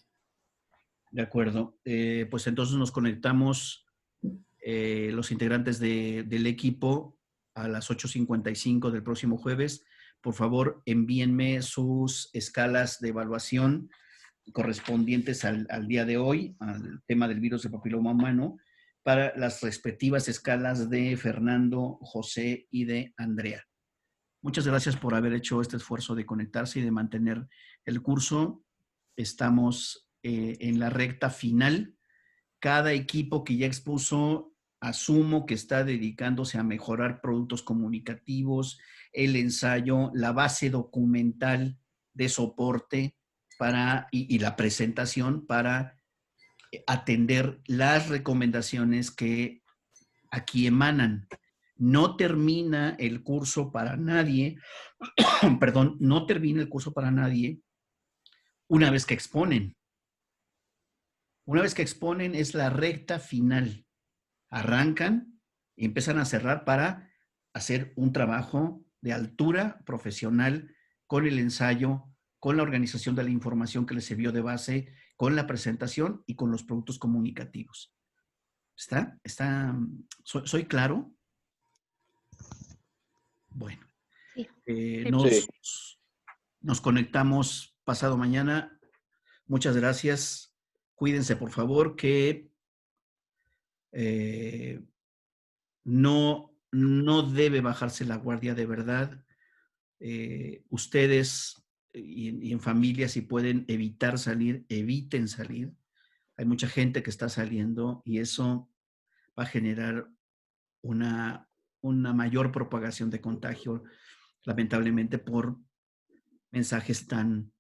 De acuerdo. Pues entonces nos conectamos los integrantes del equipo a las 8:55 del próximo jueves por favor, envíenme sus escalas de evaluación correspondientes al día de hoy, al tema del virus de papiloma humano, para las respectivas escalas de Fernando, José y de Andrea. Muchas gracias por haber hecho este esfuerzo de conectarse y de mantener el curso. Estamos en la recta final. Cada equipo que ya expuso, asumo que está dedicándose a mejorar productos comunicativos, el ensayo, la base documental de soporte y la presentación para atender las recomendaciones que aquí emanan. No termina el curso para nadie, perdón, no termina el curso para nadie una vez que exponen. Una vez que exponen es la recta final. Arrancan y empiezan a cerrar para hacer un trabajo de altura profesional con el ensayo, con la organización de la información que les sirvió de base, con la presentación y con los productos comunicativos. ¿Soy claro? Bueno. Sí. Nos conectamos pasado mañana. Muchas gracias. Cuídense, por favor, que no debe bajarse la guardia de verdad. Ustedes y en familia, si pueden evitar salir, eviten salir. Hay mucha gente que está saliendo y eso va a generar una mayor propagación de contagio, lamentablemente por mensajes tan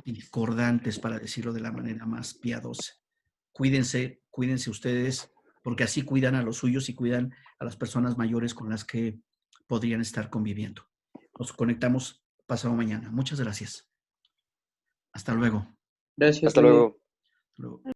discordantes, para decirlo de la manera más piadosa. Cuídense ustedes, porque así cuidan a los suyos y cuidan a las personas mayores con las que podrían estar conviviendo. Nos conectamos pasado mañana. Muchas gracias. Hasta luego. Gracias. Hasta luego. Hasta luego.